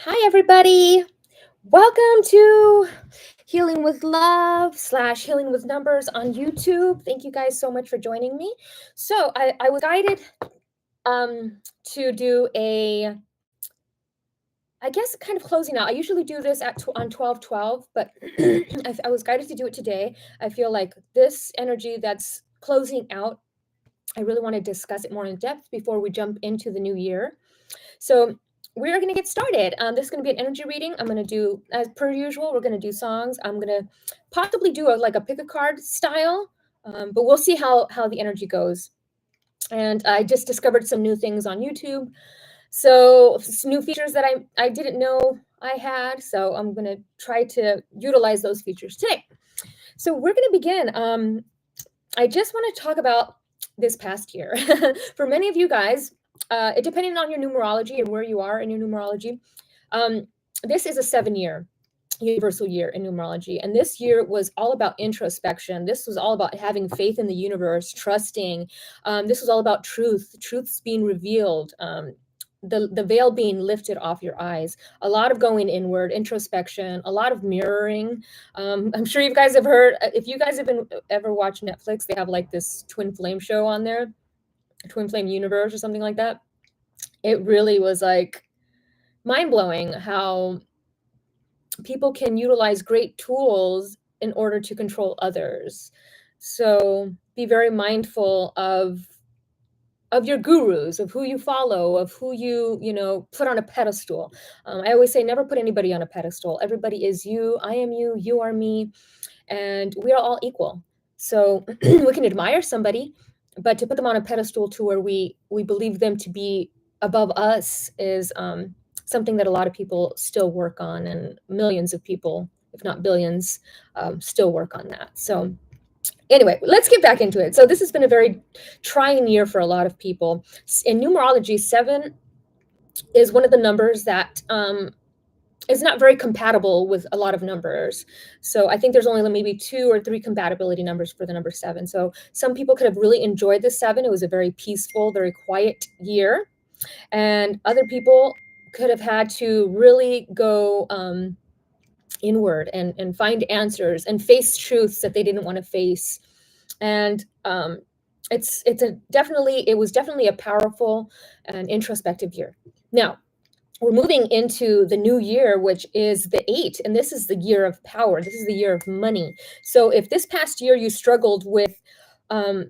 Hi, everybody. Welcome to Healing with Love / Healing with Numbers on YouTube. Thank you guys so much for joining me. So I was guided to do I guess kind of closing out. I usually do this on 12/12, but I was guided to do it today. I feel like this energy that's closing out, I really want to discuss it more in depth before we jump into the new year. So we're going to get started. This is going to be an energy reading. I'm going to do, as per usual, we're going to do songs. I'm going to possibly do a pick a card style, but we'll see how the energy goes. And I just discovered some new things on YouTube. So some new features that I didn't know I had. So I'm going to try to utilize those features today. So we're going to begin. I just want to talk about this past year. For many of you guys, depending on your numerology and where you are in your numerology, this is a 7-year universal year in numerology. And this year was all about introspection. This was all about having faith in the universe, trusting. This was all about truths being revealed, the veil being lifted off your eyes, a lot of going inward, introspection, a lot of mirroring. I'm sure you guys have heard, if you guys have ever watched Netflix, they have like this twin flame show on there, twin flame universe or something like that. It really was like mind-blowing how people can utilize great tools in order to control others. So be very mindful of your gurus, of who you follow, of who you put on a pedestal. I always say never put anybody on a pedestal. Everybody is you. I am you. You are me. And we are all equal. So we can admire somebody, but to put them on a pedestal to where we believe them to be above us is something that a lot of people still work on, and millions of people, if not billions, still work on that. So anyway, let's get back into it. So this has been a very trying year for a lot of people. In numerology, 7 is one of the numbers that is not very compatible with a lot of numbers. So I think there's only maybe 2 or 3 compatibility numbers for the number 7. So some people could have really enjoyed the 7. It was a very peaceful, very quiet year. And other people could have had to really go inward and find answers and face truths that they didn't want to face. And it was definitely a powerful and introspective year. Now, we're moving into the new year, which is the 8, and this is the year of power. This is the year of money. So if this past year you struggled with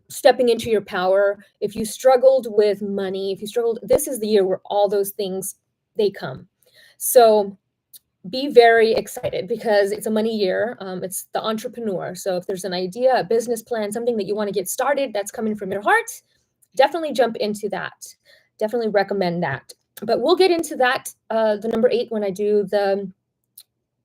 stepping into your power, if you struggled with money, this is the year where all those things, they come. So be very excited because it's a money year. It's the entrepreneur. So if there's an idea, a business plan, something that you want to get started that's coming from your heart, definitely jump into that. Definitely recommend that. But we'll get into that, the number 8, when I do the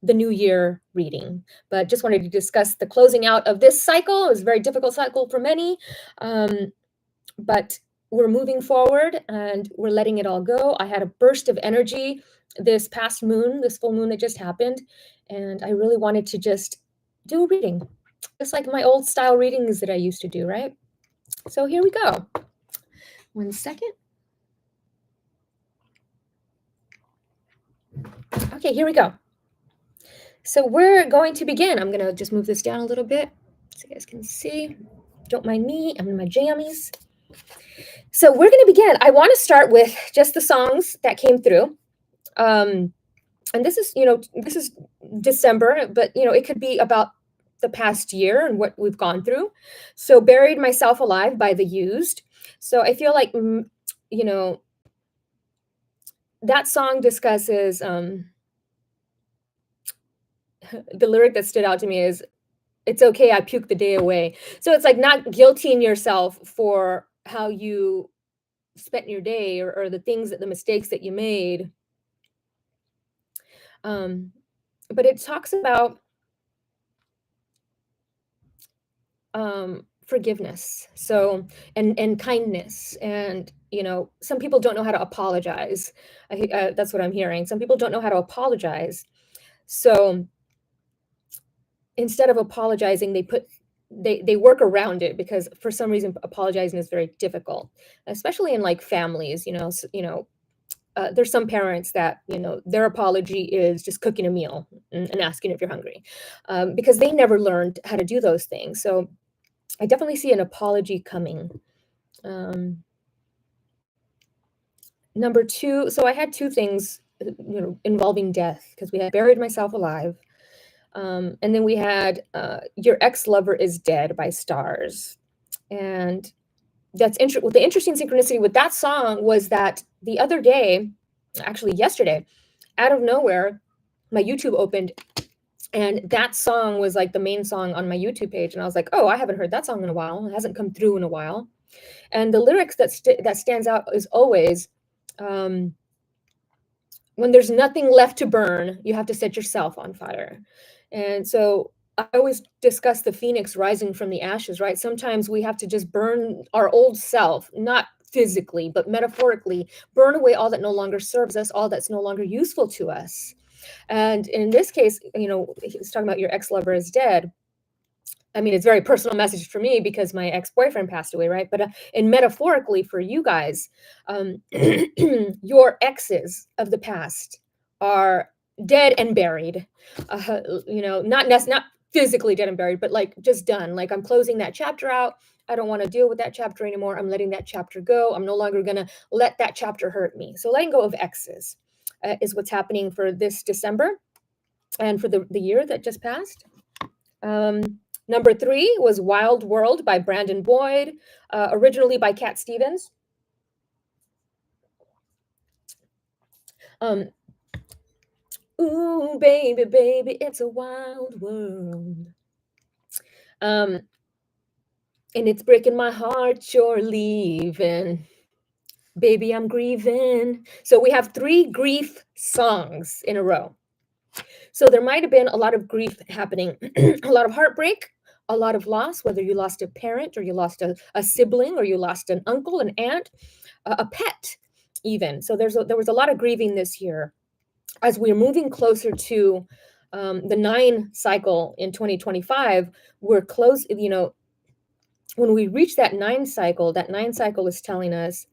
new year reading. But just wanted to discuss the closing out of this cycle. It was a very difficult cycle for many, but we're moving forward and we're letting it all go. I had a burst of energy this past moon, this full moon that just happened, and I really wanted to just do a reading, just like my old style readings that I used to do, right? So here we go. 1 second. Okay, here we go. So we're going to begin. I'm going to just move this down a little bit so you guys can see. Don't mind me, I'm in my jammies. So we're going to begin. I want to start with just the songs that came through. And this is December, but it could be about the past year and what we've gone through. So Buried Myself Alive by The Used. So I feel like, that song discusses, the lyric that stood out to me is, "It's okay, I puke the day away." So it's like not guilting yourself for how you spent your day or the mistakes that you made. But it talks about forgiveness, so and kindness, and some people don't know how to apologize. That's what I'm hearing. Some people don't know how to apologize, so instead of apologizing, they work around it, because for some reason apologizing is very difficult, especially in like families. there's some parents that, their apology is just cooking a meal and asking if you're hungry, because they never learned how to do those things. So I definitely see an apology coming. Number two, so I had two things, involving death, because we had buried myself alive. And then we had Your Ex-Lover is Dead by Stars. And the interesting synchronicity with that song was that the other day, actually yesterday, out of nowhere, my YouTube opened, and that song was like the main song on my YouTube page. And I was like, oh, I haven't heard that song in a while. It hasn't come through in a while. And the lyrics that stands out is always, when there's nothing left to burn, you have to set yourself on fire. And so I always discuss the phoenix rising from the ashes, right? Sometimes we have to just burn our old self, not physically, but metaphorically, burn away all that no longer serves us, all that's no longer useful to us. And in this case, he was talking about your ex-lover is dead. I mean, it's a very personal message for me because my ex-boyfriend passed away, right? But and metaphorically for you guys, your exes of the past are dead and buried. Not physically dead and buried, but like just done. Like, I'm closing that chapter out. I don't want to deal with that chapter anymore. I'm letting that chapter go. I'm no longer going to let that chapter hurt me. So letting go of exes is what's happening for this December and for the year that just passed. Number 3 was Wild World by Brandon Boyd, originally by Cat Stevens. Ooh, baby, baby, it's a wild world. And it's breaking my heart you're leaving. Baby, I'm grieving. So we have 3 grief songs in a row. So there might have been a lot of grief happening, a lot of heartbreak, a lot of loss, whether you lost a parent or you lost a sibling or you lost an uncle, an aunt, a pet even. So there was a lot of grieving this year. As we're moving closer to the 9 cycle in 2025, we're close, when we reach that 9 cycle is telling us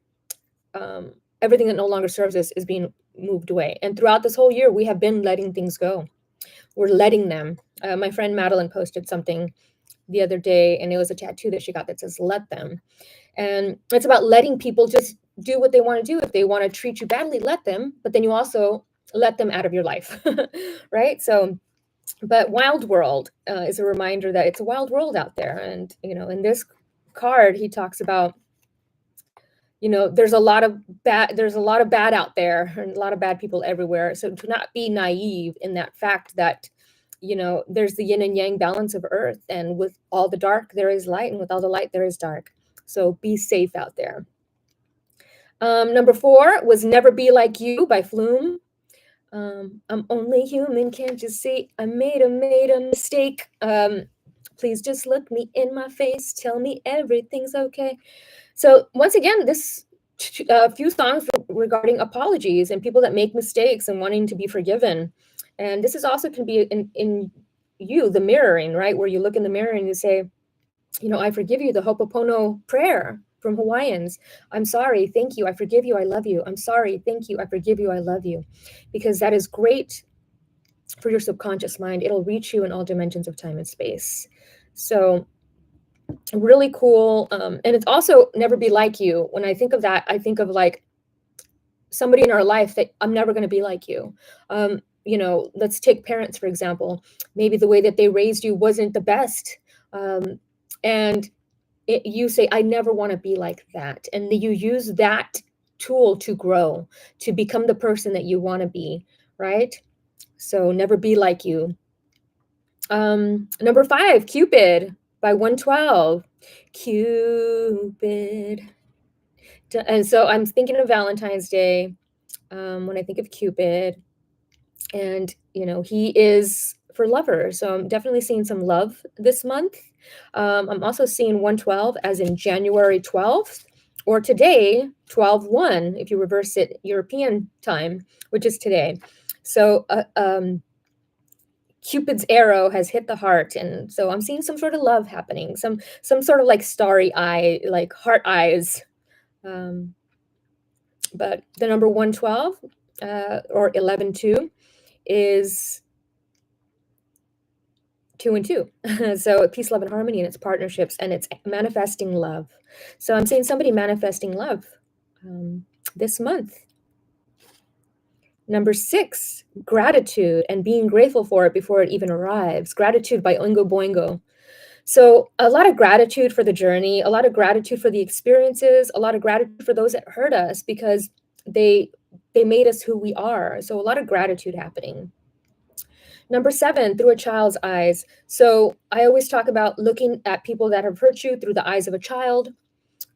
everything that no longer serves us is being moved away. And throughout this whole year, we have been letting things go. We're letting them. My friend Madeline posted something the other day, and it was a tattoo that she got that says, let them. And it's about letting people just do what they want to do. If they want to treat you badly, let them, but then you also let them out of your life, right? So, but Wild World is a reminder that it's a wild world out there. And, in this card, he talks about, there's a lot of bad out there and a lot of bad people everywhere. So to not be naive in that fact that, there's the yin and yang balance of earth, and with all the dark, there is light, and with all the light, there is dark. So be safe out there. Number 4 was Never Be Like You by Flume. I'm only human, can't you see? I made a mistake. Please just look me in my face. Tell me everything's okay. So once again, this few songs regarding apologies and people that make mistakes and wanting to be forgiven. And this is also can be in you, the mirroring, right? Where you look in the mirror and you say, I forgive you, the Ho'oponopono prayer from Hawaiians. I'm sorry, thank you, I forgive you, I love you. I'm sorry, thank you, I forgive you, I love you. Because that is great for your subconscious mind. It'll reach you in all dimensions of time and space. So really cool. And it's also Never Be Like You. When I think of that, I think of like somebody in our life that I'm never going to be like you. Let's take parents, for example. Maybe the way that they raised you wasn't the best. And you say, I never want to be like that. And you use that tool to grow, to become the person that you want to be, right? So Never Be Like You. Number 5, Cupid by 112. Cupid. And so I'm thinking of Valentine's Day when I think of Cupid. And, he is for lovers. So I'm definitely seeing some love this month. I'm also seeing 112 as in January 12th, or today, 12/1, if you reverse it European time, which is today. So Cupid's arrow has hit the heart. And so I'm seeing some sort of love happening, some sort of like starry eye, like heart eyes But the number 112 or 11-2 is 2 and 2. So peace, love, and harmony in its partnerships, and it's manifesting love. So I'm seeing somebody manifesting love this month. Number 6, gratitude and being grateful for it before it even arrives. Gratitude by Oingo Boingo. So a lot of gratitude for the journey, a lot of gratitude for the experiences, a lot of gratitude for those that hurt us because they made us who we are. So a lot of gratitude happening. Number 7, through a child's eyes. So I always talk about looking at people that have hurt you through the eyes of a child,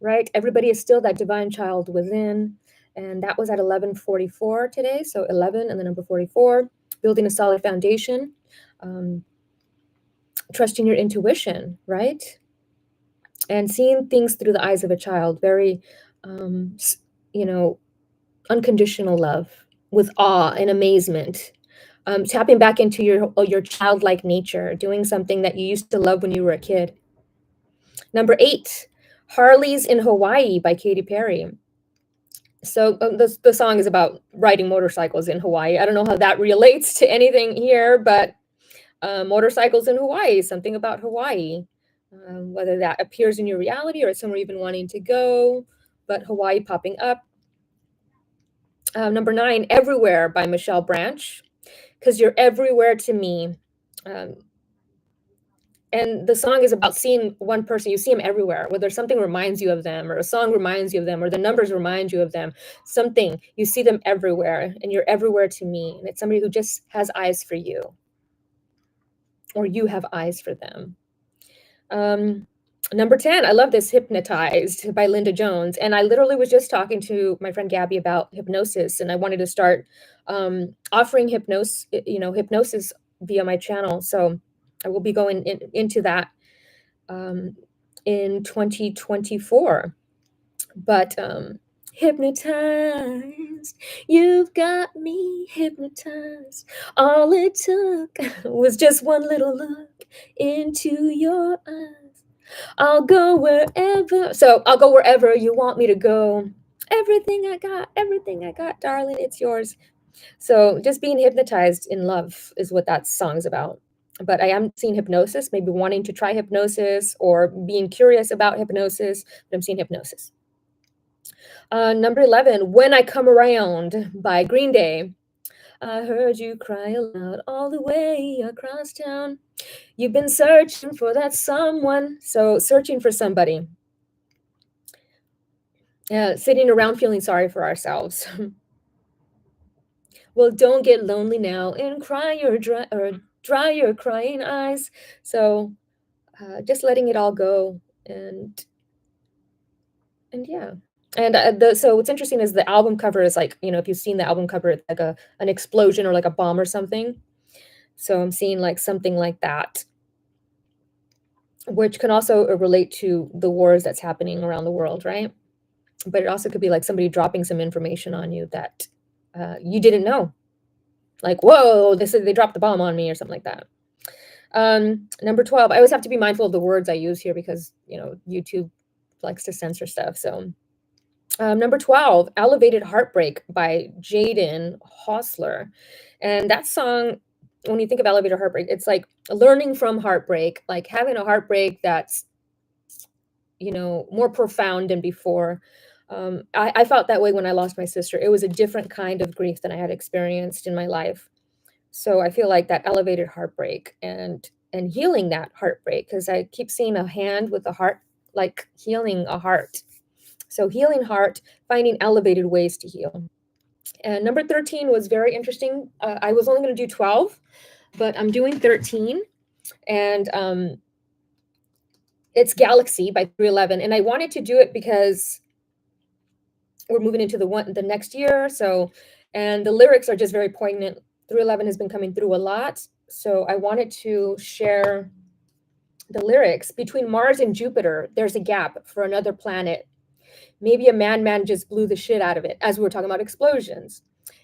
right? Everybody is still that divine child within. And that was at 11:44 today. So 11 and the number 44, building a solid foundation, trusting your intuition, right? And seeing things through the eyes of a child, very, unconditional love with awe and amazement. Tapping back into your childlike nature, doing something that you used to love when you were a kid. Number 8, Harleys in Hawaii by Katy Perry. So the song is about riding motorcycles in Hawaii. I don't know how that relates to anything here, but motorcycles in Hawaii, something about Hawaii, whether that appears in your reality or it's somewhere you've been wanting to go, but Hawaii popping up. Number 9, Everywhere by Michelle Branch, because you're everywhere to me. And the song is about seeing one person. You see them everywhere, whether something reminds you of them or a song reminds you of them or the numbers remind you of them, something, you see them everywhere and you're everywhere to me. And it's somebody who just has eyes for you or you have eyes for them. Number 10, I love this, Hypnotized by Linda Jones. And I literally was just talking to my friend Gabby about hypnosis, and I wanted to start offering hypnosis via my channel. So I will be going into that in 2024. But hypnotized, you've got me hypnotized. All it took was just one little look into your eyes. I'll go wherever. So I'll go wherever you want me to go. Everything I got, darling, it's yours. So just being hypnotized in love is what that song is about. But I am seeing hypnosis, maybe wanting to try hypnosis or being curious about hypnosis, but I'm seeing hypnosis. Number 11, When I Come Around by Green Day. I heard you cry aloud all the way across town. You've been searching for that someone. So searching for somebody. Sitting around feeling sorry for ourselves. Well, don't get lonely now and dry your crying eyes. So just letting it all go and yeah. And so what's interesting is the album cover is like, if you've seen the album cover, it's like an explosion or like a bomb or something. So I'm seeing like something like that, which can also relate to the wars that's happening around the world, right? But it also could be like somebody dropping some information on you that you didn't know. Like, whoa, they dropped the bomb on me or something like that. Number 12, I always have to be mindful of the words I use here because, YouTube likes to censor stuff. So number 12, Elevated Heartbreak by Jaden Hostler. And that song, when you think of elevated heartbreak, it's like learning from heartbreak, like having a heartbreak that's, more profound than before. I felt that way when I lost my sister. It was a different kind of grief than I had experienced in my life. So I feel like that elevated heartbreak and healing that heartbreak, because I keep seeing a hand with a heart, like healing a heart. So healing heart, finding elevated ways to heal. And number 13 was very interesting. I was only going to do 12, but I'm doing 13. And it's Galaxy by 311. And I wanted to do it because we're moving into the next year. So, and the lyrics are just very poignant. 311 has been coming through a lot. So I wanted to share the lyrics. Between Mars and Jupiter, there's a gap for another planet. Maybe a man just blew the shit out of it, as we were talking about explosions.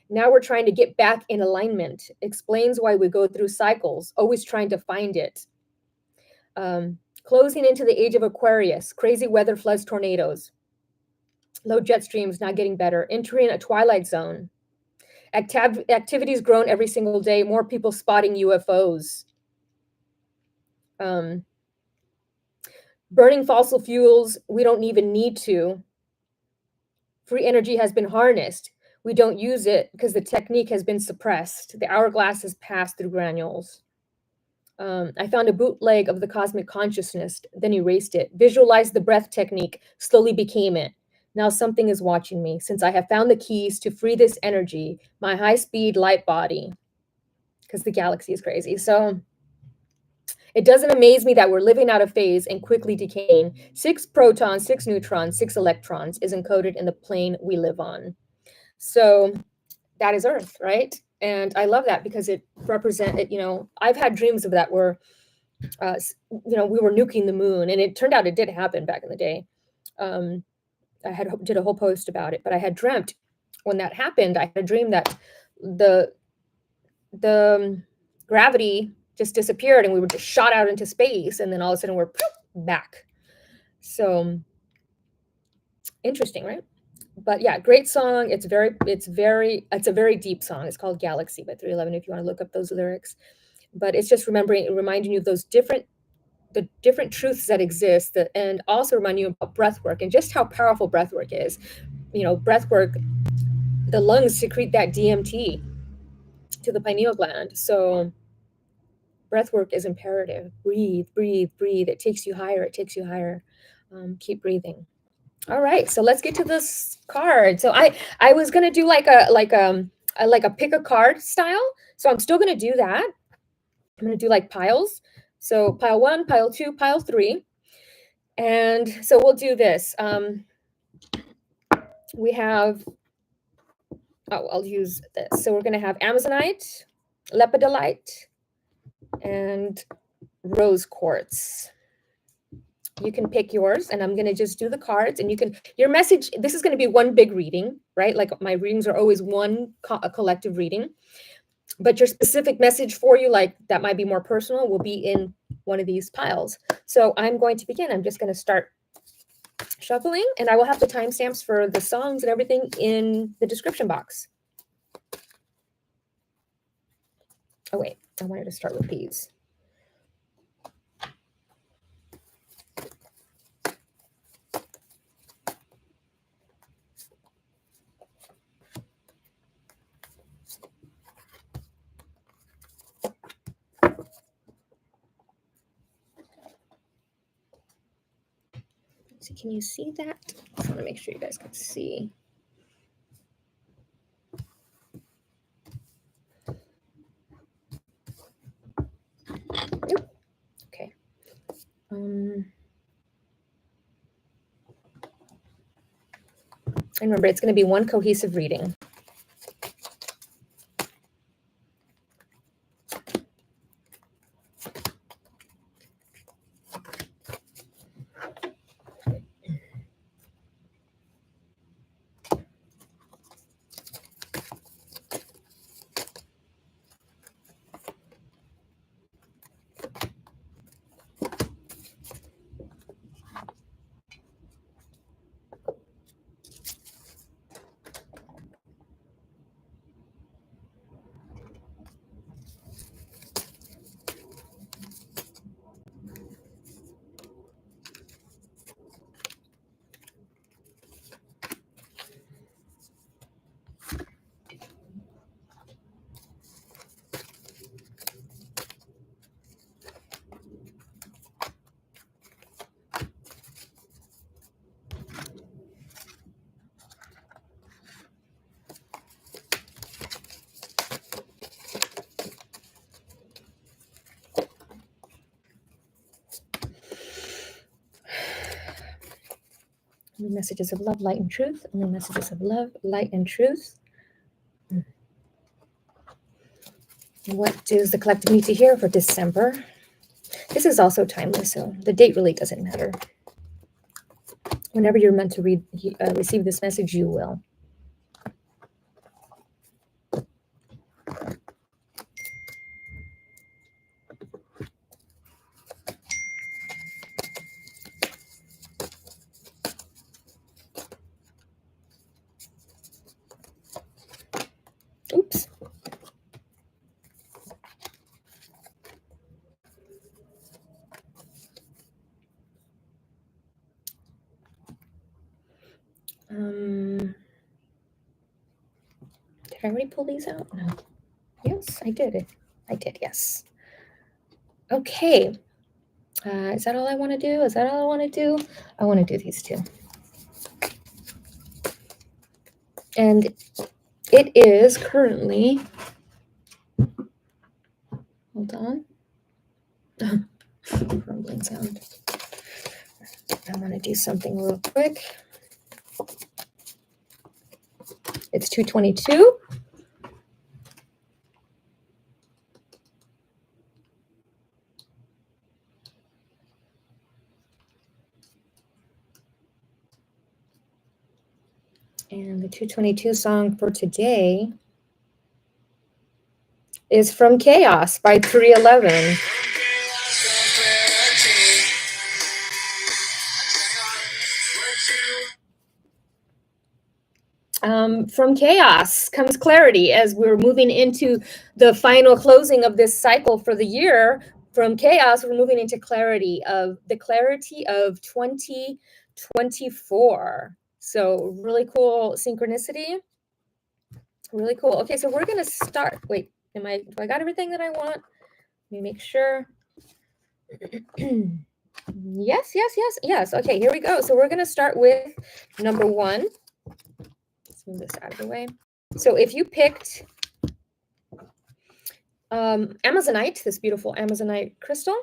Now we're trying to get back in alignment. Explains why we go through cycles, always trying to find it. Closing into the age of Aquarius, crazy weather, floods, tornadoes. Low jet streams not getting better. Entering a twilight zone. Activities grown every single day. More people spotting UFOs. Burning fossil fuels, we don't even need to. Free energy has been harnessed. We don't use it because the technique has been suppressed. The hourglass has passed through granules. I found a bootleg of the cosmic consciousness, then erased it. Visualized the breath technique, slowly became it. Now something is watching me, since I have found the keys to free this energy, my high-speed light body, because the galaxy is crazy. So it doesn't amaze me that we're living out of phase and quickly decaying. 6 protons, 6 neutrons, 6 electrons is encoded in the plane we live on. So that is Earth, right? And I love that because it represents, I've had dreams of that where, we were nuking the moon, and it turned out it did happen back in the day. I did a whole post about it, but I had dreamt when that happened, I had a dream that the gravity just disappeared and we were just shot out into space, and then all of a sudden we're back. So interesting, right? But yeah, great song. It's a very deep song. It's called Galaxy by 311 if you want to look up those lyrics. But it's just reminding you of those the different truths that exist, and also reminding you about breath work and just how powerful breath work is. Breath work, the lungs secrete that DMT to the pineal gland. So breath work is imperative. Breathe, breathe, breathe. It takes you higher. It takes you higher. Keep breathing. All right, so let's get to this card. So I was gonna do like a pick a card style. So I'm still gonna do that. I'm gonna do like piles. So pile 1, pile 2, pile 3, and so we'll do this. We have. Oh, I'll use this. So we're gonna have Amazonite, lepidolite, and rose quartz. You can pick yours, and I'm going to just do the cards, and your message, this is going to be one big reading, right? Like my readings are always a collective reading, but your specific message for you, like that might be more personal, will be in one of these piles. So I'm going to begin. I'm just going to start shuffling, and I will have the timestamps for the songs and everything in the description box. Oh, wait, I wanted to start with these. So can you see that? I want to make sure you guys can see. Nope. Okay. And remember, it's going to be one cohesive reading. Only messages of love, light, and truth. Only messages of love, light, and truth. What does the collective need to hear for December? This is also timeless, so the date really doesn't matter. Whenever you're meant to receive this message, you will. Did I already pull these out? No. Yes, I did. I did, yes. Okay. Is that all I want to do? Is that all I want to do? I want to do these two. And it is currently, hold on. Rumbling sound. I want to do something real quick. It's 2:22. And the 2:22 song for today is From Chaos by 311. From chaos comes clarity as we're moving into the final closing of this cycle for the year. From chaos, we're moving into clarity of 2024. So really cool synchronicity. Really cool. Okay, so we're gonna start. Wait, do I got everything that I want? Let me make sure. Yes. Okay, here we go. So we're gonna start with number 1. Let's move this out of the way. So if you picked Amazonite, this beautiful Amazonite crystal,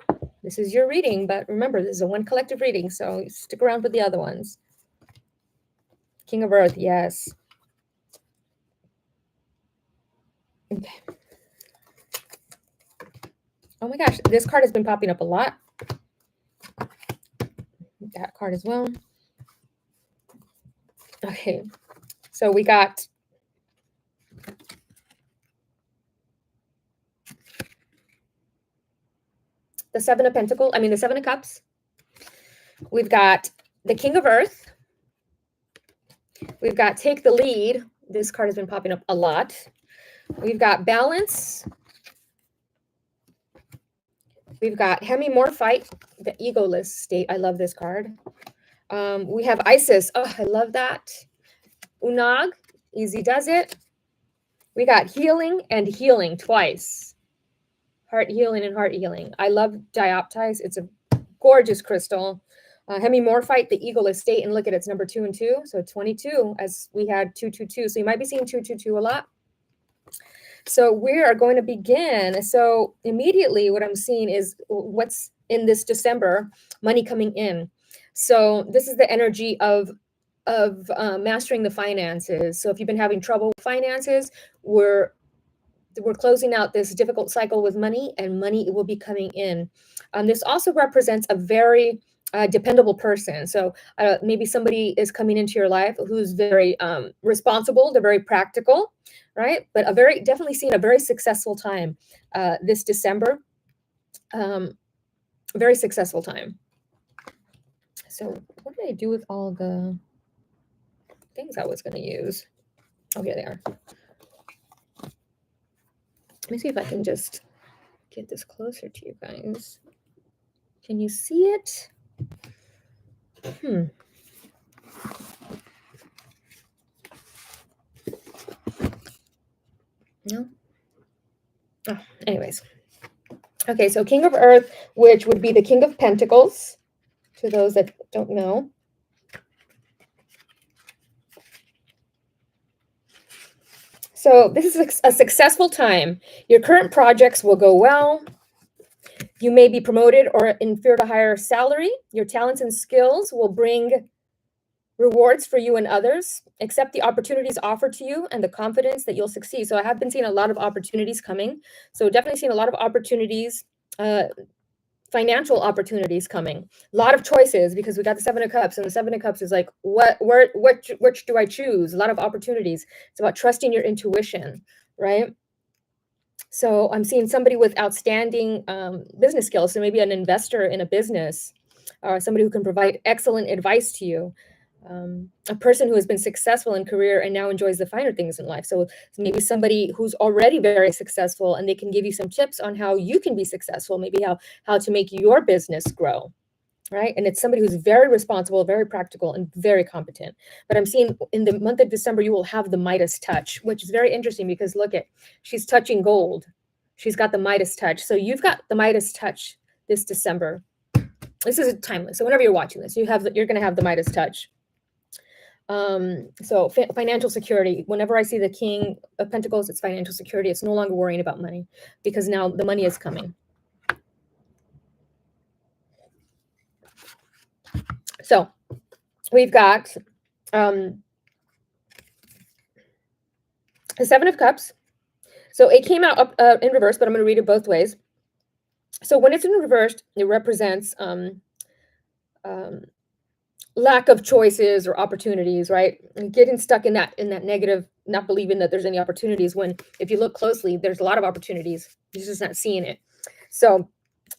this is your reading, but remember, this is a one collective reading, so stick around for the other ones. King of Earth, yes. Okay. Oh my gosh, this card has been popping up a lot. That card as well. Okay, so we got the Seven of Pentacles, the Seven of Cups. We've got the King of Earth. We've got Take the Lead. This card has been popping up a lot. We've got Balance. We've got Hemimorphite, the egoless state. I love this card. We have Isis. Oh, I love that. Unag, easy does it. We got Healing and Healing twice. Heart Healing and Heart Healing. I love Dioptise. It's a gorgeous crystal. Hemimorphite, the egoless state. And look at it, it's number 2 and 2. So 22, as we had 222. So you might be seeing 222 a lot. So we are going to begin. So immediately what I'm seeing is what's in this December, money coming in. So this is the energy of mastering the finances. So if you've been having trouble with finances, we're closing out this difficult cycle with money, and money will be coming in. This also represents a very dependable person. So maybe somebody is coming into your life who's very responsible. They're very practical, right? But definitely seeing a very successful time this December. Very successful time. So what did I do with all the things I was going to use? Oh, here they are. Let me see if I can just get this closer to you guys. Can you see it? No? Oh, anyways. Okay, so King of Earth, which would be the King of Pentacles, to those that don't know. So this is a successful time. Your current projects will go well. You may be promoted or in fear to higher salary. Your talents and skills will bring rewards for you and others. Accept the opportunities offered to you and the confidence that you'll succeed. So I have been seeing a lot of opportunities coming. So definitely seeing a lot of opportunities, financial opportunities coming. A lot of choices, because we got the Seven of Cups, and the Seven of Cups is like, which do I choose? A lot of opportunities. It's about trusting your intuition, right? So I'm seeing somebody with outstanding business skills. So maybe an investor in a business, or somebody who can provide excellent advice to you. A person who has been successful in career and now enjoys the finer things in life. So maybe somebody who's already very successful, and they can give you some tips on how you can be successful, maybe how to make your business grow, right? And it's somebody who's very responsible, very practical, and very competent. But I'm seeing in the month of December, you will have the Midas touch, which is very interesting because look at, she's touching gold. She's got the Midas touch. So you've got the Midas touch this December. This is timeless. So whenever you're watching this, you're going to have the Midas touch. So financial security. Whenever I see the King of Pentacles, it's financial security. It's no longer worrying about money because now the money is coming. So we've got the Seven of Cups. So it came out up in reverse, but I'm going to read it both ways. So when it's in reverse, it represents lack of choices or opportunities, right? And getting stuck in that negative, not believing that there's any opportunities, when if you look closely, there's a lot of opportunities. You're just not seeing it. So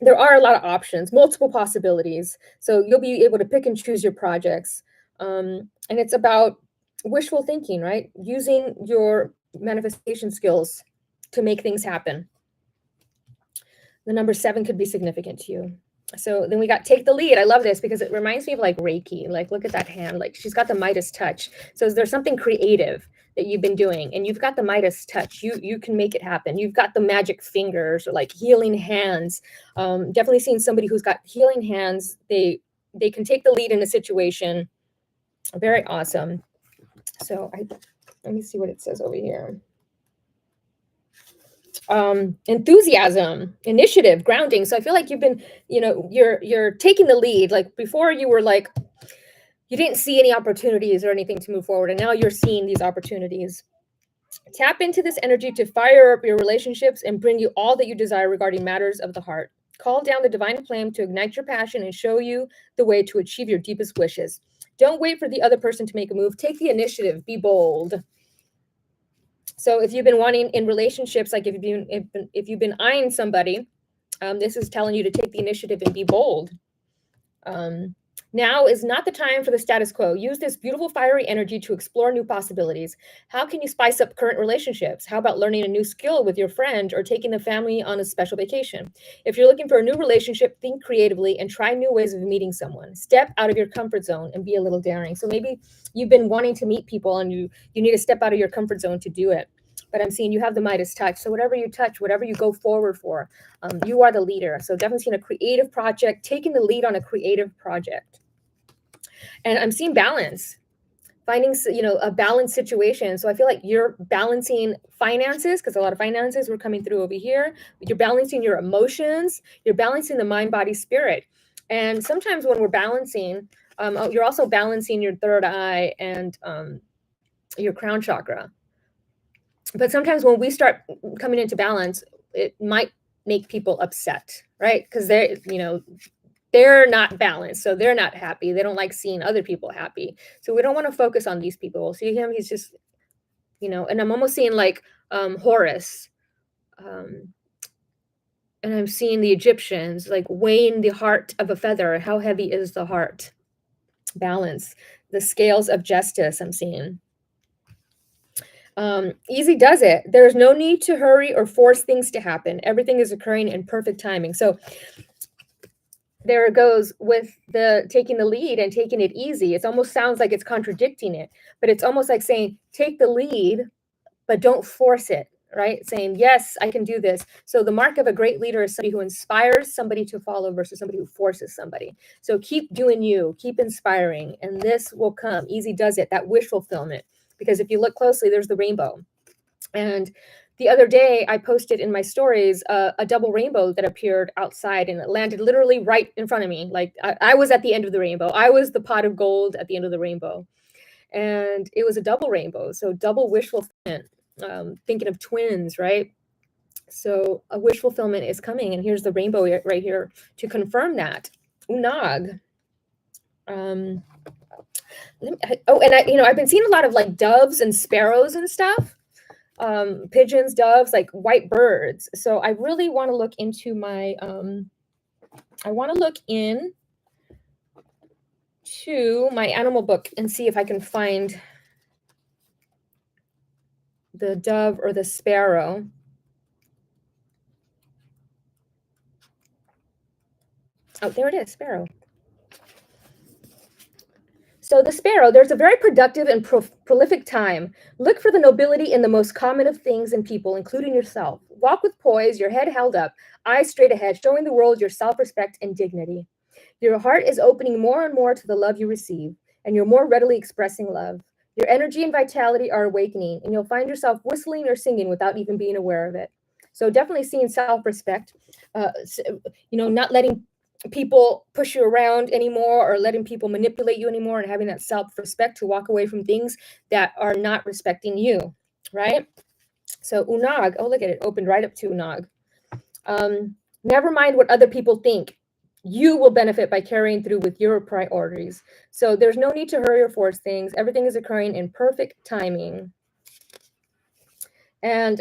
there are a lot of options, multiple possibilities. So you'll be able to pick and choose your projects. And it's about wishful thinking, right? Using your manifestation skills to make things happen. The number 7 could be significant to you. So then we got take the lead. I love this because it reminds me of like Reiki. Like, look at that hand. Like she's got the Midas touch. So there's something creative that you've been doing and you've got the Midas touch. You can make it happen. You've got the magic fingers or like healing hands. Definitely seeing somebody who's got healing hands. They can take the lead in a situation. Very awesome. So let me see what it says over here. Enthusiasm, initiative, grounding. So I feel like you've been, you're taking the lead. Like before you were like, you didn't see any opportunities or anything to move forward. And now you're seeing these opportunities. Tap into this energy to fire up your relationships and bring you all that you desire regarding matters of the heart. Call down the divine flame to ignite your passion and show you the way to achieve your deepest wishes. Don't wait for the other person to make a move. Take the initiative. Be bold. So if you've been wanting in relationships, like if you've been eyeing somebody, this is telling you to take the initiative and be bold. Now is not the time for the status quo. Use this beautiful fiery energy to explore new possibilities. How can you spice up current relationships? How about learning a new skill with your friend or taking the family on a special vacation? If you're looking for a new relationship, think creatively and try new ways of meeting someone. Step out of your comfort zone and be a little daring. So maybe you've been wanting to meet people and you need to step out of your comfort zone to do it. But I'm seeing you have the Midas touch. So whatever you touch, whatever you go forward for, you are the leader. So definitely seeing a creative project, taking the lead on a creative project. And I'm seeing balance, finding, a balanced situation. So I feel like you're balancing finances because a lot of finances were coming through over here. You're balancing your emotions. You're balancing the mind, body, spirit. And sometimes when we're balancing, you're also balancing your third eye and your crown chakra. But sometimes when we start coming into balance, it might make people upset, right? Because they're not balanced, so they're not happy. They don't like seeing other people happy. So we don't want to focus on these people. See him, he's just, and I'm almost seeing like Horus. And I'm seeing the Egyptians like weighing the heart of a feather. How heavy is the heart? Balance. The scales of justice I'm seeing. Easy does it. There's no need to hurry or force things to happen. Everything is occurring in perfect timing. So there it goes with the taking the lead and taking it easy. It almost sounds like it's contradicting it, but it's almost like saying, take the lead, but don't force it, right? Saying, yes, I can do this. So the mark of a great leader is somebody who inspires somebody to follow versus somebody who forces somebody. So keep doing you, keep inspiring, and this will come. Easy does it, that wish fulfillment. Because if you look closely, there's the rainbow. And the other day, I posted in my stories a double rainbow that appeared outside, and it landed literally right in front of me. Like I was at the end of the rainbow. I was the pot of gold at the end of the rainbow. And it was a double rainbow. So double wish fulfillment, thinking of twins, right? So a wish fulfillment is coming. And here's the rainbow right here to confirm that. Unag. And I've been seeing a lot of like doves and sparrows and stuff. Pigeons, doves, like white birds. So I really want to look into my to my animal book and see if I can find the dove or the sparrow. Oh, there it is, sparrow. So the sparrow, there's a very productive and prolific time. Look for the nobility in the most common of things and people, including yourself. Walk with poise, your head held up, eyes straight ahead, showing the world your self-respect and dignity. Your heart is opening more and more to the love you receive, and you're more readily expressing love. Your energy and vitality are awakening, and you'll find yourself whistling or singing without even being aware of it. So definitely seeing self-respect, not letting people push you around anymore or letting people manipulate you anymore, and having that self-respect to walk away from things that are not respecting you, right? So Unag, oh, look at it, opened right up to Unag. Never mind what other people think. You will benefit by carrying through with your priorities. So there's no need to hurry or force things. Everything is occurring in perfect timing. And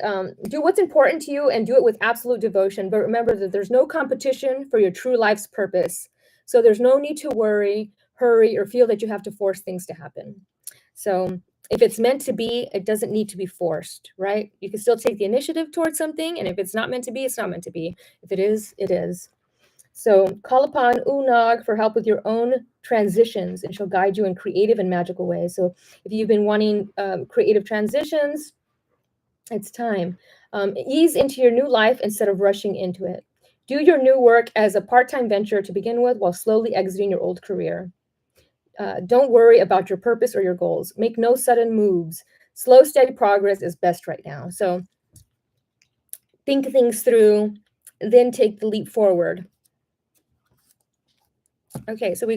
do what's important to you and do it with absolute devotion. But remember that there's no competition for your true life's purpose. So there's no need to worry, hurry, or feel that you have to force things to happen. So if it's meant to be, it doesn't need to be forced, right? You can still take the initiative towards something. And if it's not meant to be, it's not meant to be. If it is, it is. So call upon Unag for help with your own transitions, and she'll guide you in creative and magical ways. So if you've been wanting creative transitions, it's time. Ease into your new life instead of rushing into it. Do your new work as a part-time venture to begin with while slowly exiting your old career. Don't worry about your purpose or your goals. Make no sudden moves. Slow, steady progress is best right now. So think things through, then take the leap forward. Okay, so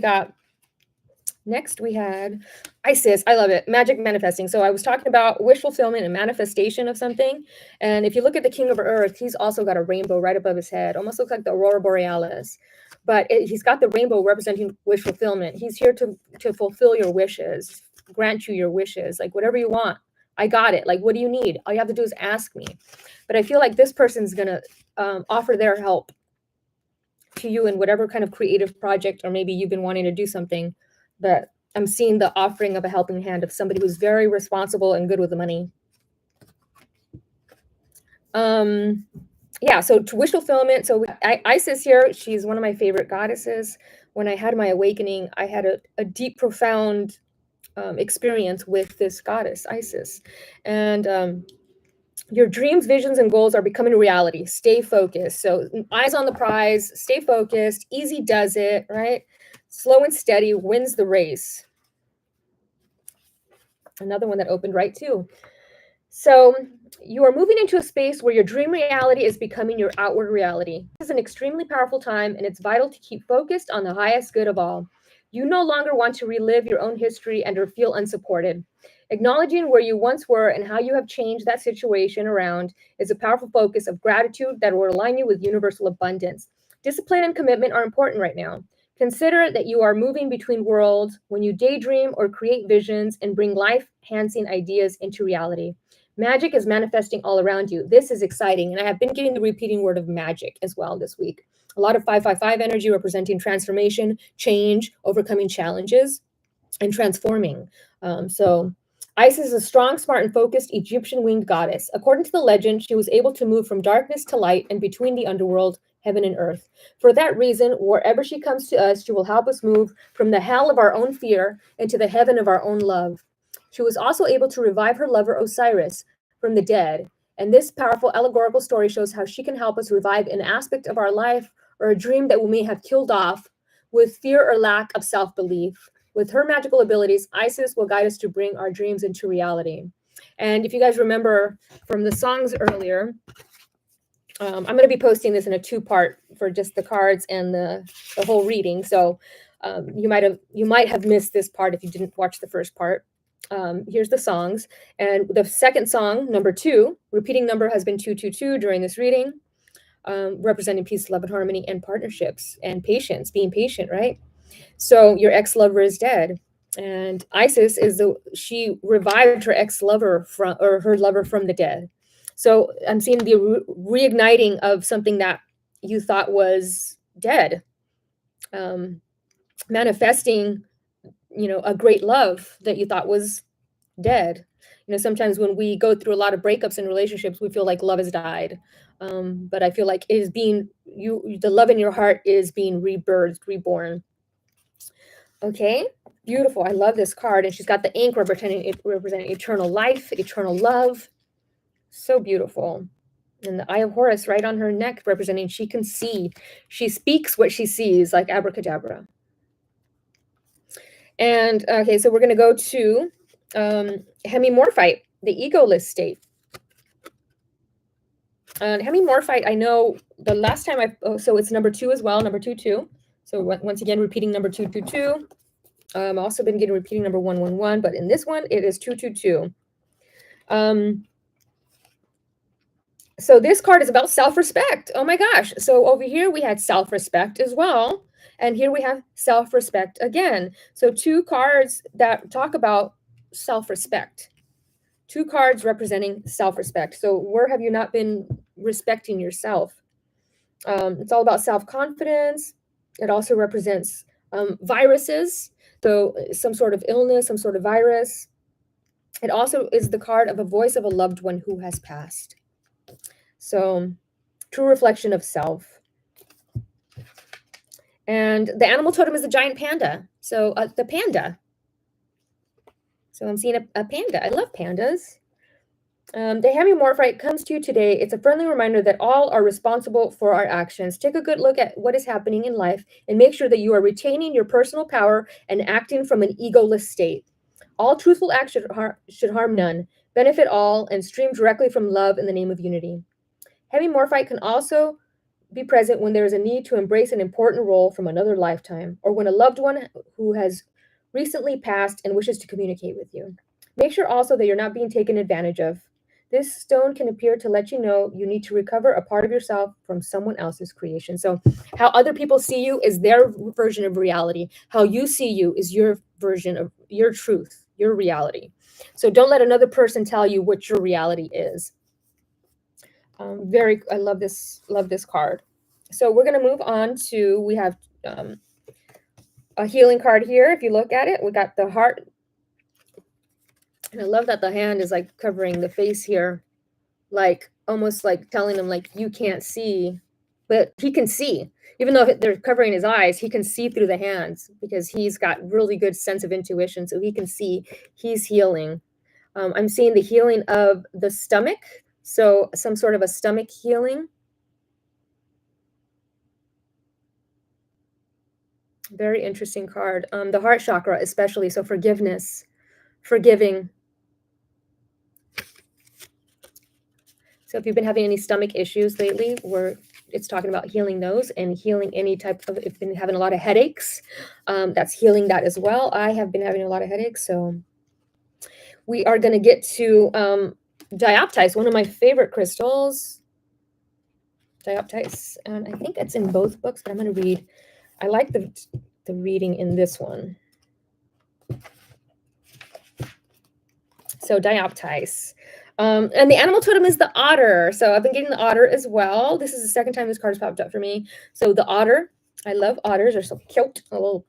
next we had Isis. I love it. Magic manifesting. So I was talking about wish fulfillment and manifestation of something. And if you look at the King of Earth, he's also got a rainbow right above his head. Almost looks like the Aurora Borealis. But he's got the rainbow representing wish fulfillment. He's here to fulfill your wishes, grant you your wishes, like whatever you want. I got it. Like, what do you need? All you have to do is ask me. But I feel like this person's going to offer their help to you in whatever kind of creative project, or maybe you've been wanting to do something. But I'm seeing the offering of a helping hand of somebody who's very responsible and good with the money. Yeah, so to wish fulfillment. So Isis here, she's one of my favorite goddesses. When I had my awakening, I had a deep, profound experience with this goddess, Isis. And your dreams, visions, and goals are becoming reality. Stay focused. So eyes on the prize, stay focused. Easy does it, right? Slow and steady wins the race. Another one that opened right too. So you are moving into a space where your dream reality is becoming your outward reality. This is an extremely powerful time, and it's vital to keep focused on the highest good of all. You no longer want to relive your own history and or feel unsupported. Acknowledging where you once were and how you have changed that situation around is a powerful focus of gratitude that will align you with universal abundance. Discipline and commitment are important right now. Consider that you are moving between worlds when you daydream or create visions and bring life-enhancing ideas into reality. Magic is manifesting all around you. This is exciting. And I have been getting the repeating word of magic as well this week. A lot of 555 energy representing transformation, change, overcoming challenges, and transforming. So Isis is a strong, smart, and focused Egyptian winged goddess. According to the legend, she was able to move from darkness to light and between the underworld, heaven, and earth. For that reason, wherever she comes to us, she will help us move from the hell of our own fear into the heaven of our own love. She was also able to revive her lover Osiris from the dead. And this powerful allegorical story shows how she can help us revive an aspect of our life or a dream that we may have killed off with fear or lack of self-belief. With her magical abilities, Isis will guide us to bring our dreams into reality. And if you guys remember from the songs earlier, I'm going to be posting this in a two-part for just the cards and the whole reading. So you might have missed this part if you didn't watch the first part. Here's the songs. And the second song, number 2, repeating number has been 222 during this reading, representing peace, love, and harmony, and partnerships, and patience, being patient, right? So your ex-lover is dead. And Isis she revived her ex-lover her lover from the dead. So I'm seeing the reigniting of something that you thought was dead, manifesting, a great love that you thought was dead. Sometimes when we go through a lot of breakups in relationships, we feel like love has died. But I feel like it is the love in your heart is being rebirthed, reborn. Okay. Beautiful. I love this card. And she's got the ink representing eternal life, eternal love. So beautiful. And the Eye of Horus right on her neck, representing she can see. She speaks what she sees, like abracadabra. And okay, so we're going to go to hemimorphite, the egoless state. Hemimorphite, I know the last time so it's number 2 as well, number 22. So once again, repeating number 222. I've also been repeating number 111, but in this one, it is 222. So this card is about self-respect. Oh my gosh. So over here, we had self-respect as well. And here we have self-respect again. So 2 cards that talk about self-respect. 2 cards representing self-respect. So where have you not been respecting yourself? It's all about self-confidence. It also represents viruses. So some sort of illness, some sort of virus. It also is the card of a voice of a loved one who has passed. So true reflection of self. And the animal totem is the giant panda. So the panda. So I'm seeing a panda. I love pandas. The hemimorphite comes to you today. It's a friendly reminder that all are responsible for our actions. Take a good look at what is happening in life and make sure that you are retaining your personal power and acting from an egoless state. All truthful acts should harm none, benefit all, and stream directly from love in the name of unity. Hemimorphite can also be present when there is a need to embrace an important role from another lifetime, or when a loved one who has recently passed and wishes to communicate with you. Make sure also that you're not being taken advantage of. This stone can appear to let you know you need to recover a part of yourself from someone else's creation. So how other people see you is their version of reality. How you see you is your version of your truth, your reality. So don't let another person tell you what your reality is. I love this card. So we're going to move on to, we have a healing card here. If you look at it, we got the heart. And I love that the hand is like covering the face here, like almost like telling him like, you can't see, but he can see. Even though they're covering his eyes, he can see through the hands because he's got really good sense of intuition. So he can see he's healing. I'm seeing the healing of the stomach. So some sort of a stomach healing. Very interesting card. The heart chakra, especially. So forgiveness, forgiving. So if you've been having any stomach issues lately, it's talking about healing those and healing any type of, if you've been having a lot of headaches, that's healing that as well. I have been having a lot of headaches. So we are going to get to dioptise, one of my favorite crystals. Dioptise. And I think it's in both books, but I'm going to read. I like the reading in this one. So dioptise. And the animal totem is the otter. So I've been getting the otter as well. This is the second time this card has popped up for me. So the otter, I love otters. They're so cute. Little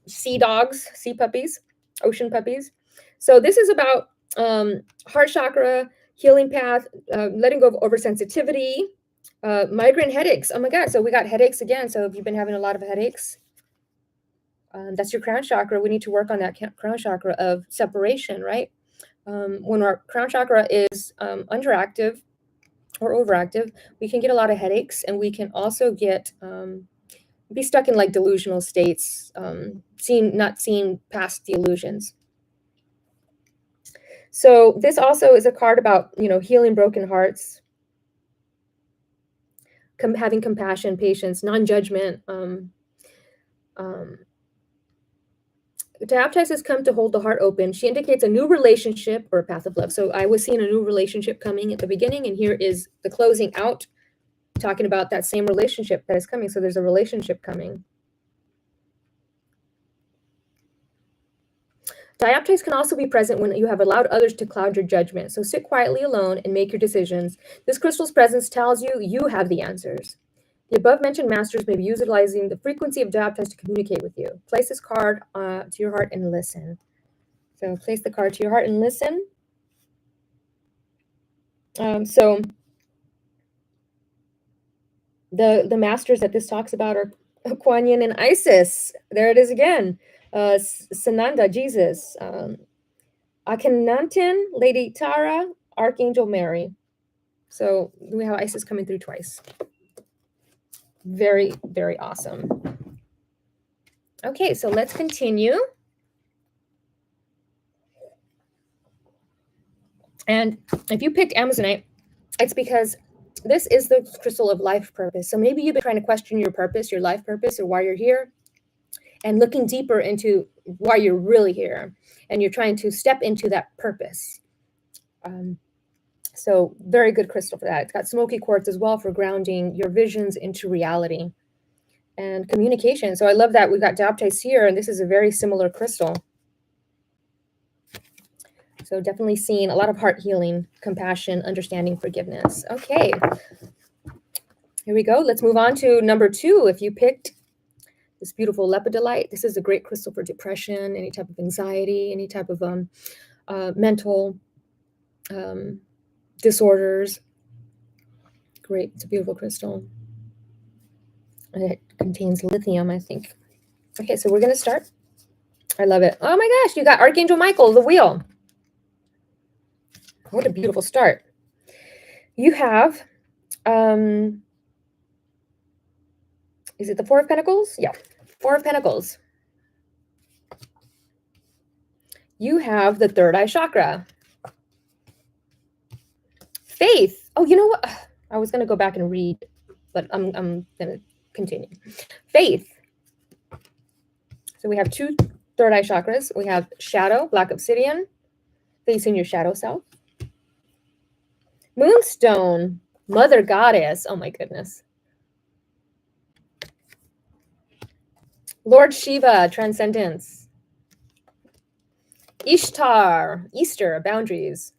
sea dogs, sea puppies, ocean puppies. So this is about heart chakra, healing path, letting go of oversensitivity, migraine headaches. Oh my God. So we got headaches again. So if you've been having a lot of headaches, that's your crown chakra. We need to work on that crown chakra of separation, right? When our crown chakra is underactive or overactive, we can get a lot of headaches, and we can also get be stuck in like delusional states, not seeing past the illusions. So this also is a card about healing broken hearts, having compassion, patience, non-judgment. Dioptise has come to hold the heart open. She indicates a new relationship or a path of love. So I was seeing a new relationship coming at the beginning, and here is the closing out, talking about that same relationship that is coming. So there's a relationship coming. Dioptase can also be present when you have allowed others to cloud your judgment. So sit quietly alone and make your decisions. This crystal's presence tells you you have the answers. The above-mentioned masters may be utilizing the frequency of dioptase to communicate with you. Place this card to your heart and listen. So place the card to your heart and listen. So the masters that this talks about are Kuan Yin and Isis. There it is again. Sananda, Jesus, Akhenaten, Lady Tara, Archangel Mary. So we have Isis coming through twice. Very, very awesome. Okay, so let's continue. And if you picked Amazonite, it's because this is the crystal of life purpose. So maybe you've been trying to question your purpose, your life purpose, or why you're here, and looking deeper into why you're really here. And you're trying to step into that purpose. So very good crystal for that. It's got smoky quartz as well for grounding your visions into reality and communication. So I love that we've got Daptites here, and this is a very similar crystal. So definitely seeing a lot of heart healing, compassion, understanding, forgiveness. Okay, here we go. Let's move on to number 2. If you picked this beautiful lepidolite, this is a great crystal for depression, any type of anxiety, any type of mental disorders. Great, it's a beautiful crystal. And it contains lithium, I think. Okay, so we're going to start. I love it. Oh my gosh, you got Archangel Michael, the wheel. What a beautiful start. You have, is it the 4 of Pentacles? Yeah, 4 of Pentacles. You have the 3rd eye chakra. Faith. Oh, you know what? I was going to go back and read, but I'm going to continue. Faith. So we have 2 3rd eye chakras. We have shadow, black obsidian, facing your shadow self. Moonstone, mother goddess. Oh my goodness. Lord Shiva, transcendence. Ishtar, Easter, boundaries.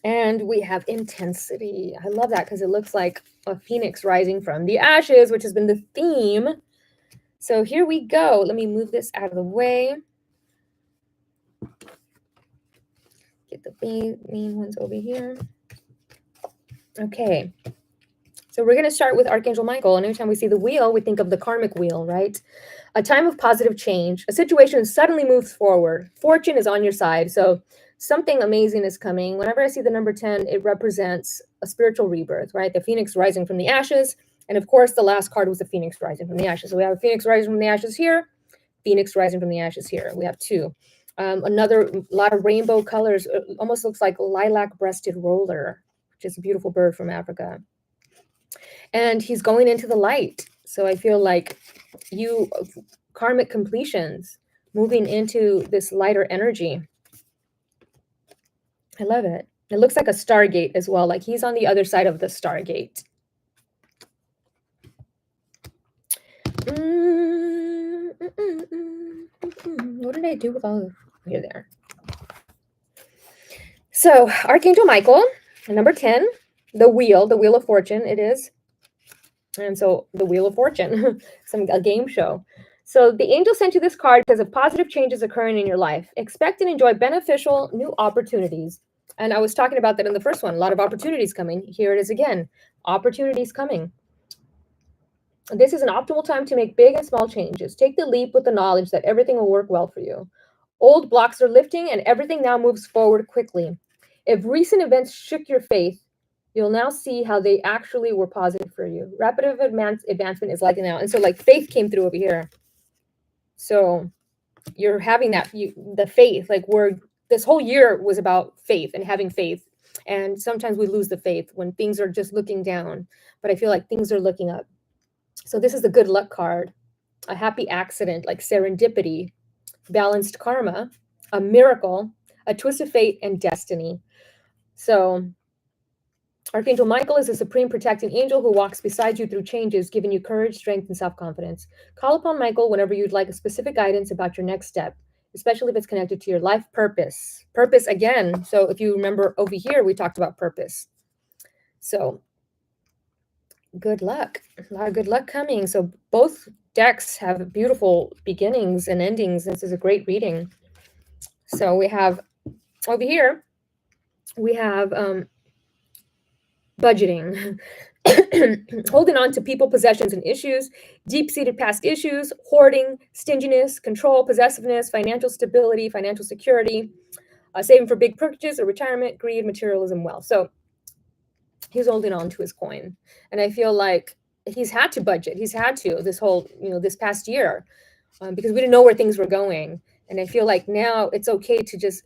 And we have intensity. I love that because it looks like a phoenix rising from the ashes, which has been the theme. So here we go. Let me move this out of the way. Get the main ones over here. Okay. So we're going to start with Archangel Michael. And every time we see the wheel, we think of the karmic wheel, right? A time of positive change. A situation suddenly moves forward. Fortune is on your side. So something amazing is coming. Whenever I see the number 10, it represents a spiritual rebirth, right? The phoenix rising from the ashes. And of course, the last card was the phoenix rising from the ashes. So we have a phoenix rising from the ashes here, phoenix rising from the ashes here. We have 2. Another lot of rainbow colors. It almost looks like lilac-breasted roller, which is a beautiful bird from Africa. And he's going into the light. So I feel like you, karmic completions, moving into this lighter energy. I love it. It looks like a stargate as well. Like he's on the other side of the stargate. What did I do with all of here there? So Archangel Michael, number 10, the wheel of fortune it is. And so the Wheel of Fortune, a game show. So the angel sent you this card because of positive changes occurring in your life. Expect and enjoy beneficial new opportunities. And I was talking about that in the first one. A lot of opportunities coming. Here it is again. Opportunities coming. This is an optimal time to make big and small changes. Take the leap with the knowledge that everything will work well for you. Old blocks are lifting and everything now moves forward quickly. If recent events shook your faith, you'll now see how they actually were positive for you. Rapid advancement is lighting out. And so like faith came through over here. So you're having that, the faith, like this whole year was about faith and having faith. And sometimes we lose the faith when things are just looking down. But I feel like things are looking up. So this is the good luck card. A happy accident, like serendipity, balanced karma, a miracle, a twist of fate, and destiny. So Archangel Michael is a supreme protecting angel who walks beside you through changes, giving you courage, strength, and self-confidence. Call upon Michael whenever you'd like a specific guidance about your next step, especially if it's connected to your life purpose. Purpose again. So if you remember over here, we talked about purpose. So good luck. A lot of good luck coming. So both decks have beautiful beginnings and endings. This is a great reading. So we have over here, we have budgeting. holding on to people, possessions, and issues, deep-seated past issues, hoarding, stinginess, control, possessiveness, financial stability, financial security, saving for big purchases or retirement, greed, materialism, wealth. So he's holding on to his coin. And I feel like he's had to budget. He's had to this whole, this past year, because we didn't know where things were going. And I feel like now it's okay to just,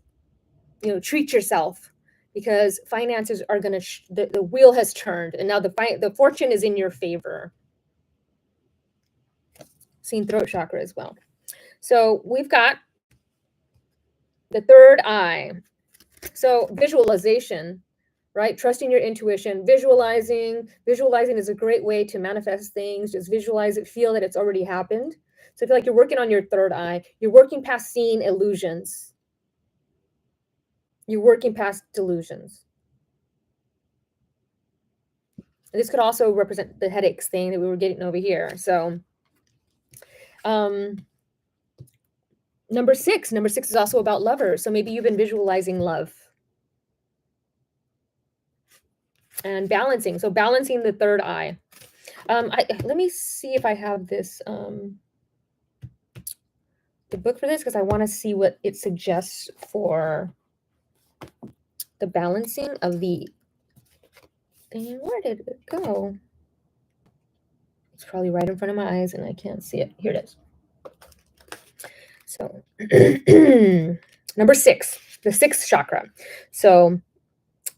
treat yourself, because finances are going to, the wheel has turned, and now the fortune is in your favor. Seeing throat chakra as well. So we've got the third eye. So visualization, right? Trusting your intuition, visualizing is a great way to manifest things. Just visualize it, feel that it's already happened. So I feel like you're working on your third eye. You're working past seeing illusions. You're working past delusions. And this could also represent the headaches thing that we were getting over here. So number six is also about lovers. So maybe you've been visualizing love. And balancing. So balancing the third eye. Let me see if I have this, the book for this, because I want to see what it suggests for the balancing of the thing. Where did it go? It's probably right in front of my eyes and I can't see it. Here it is. So number 6, the 6th chakra. So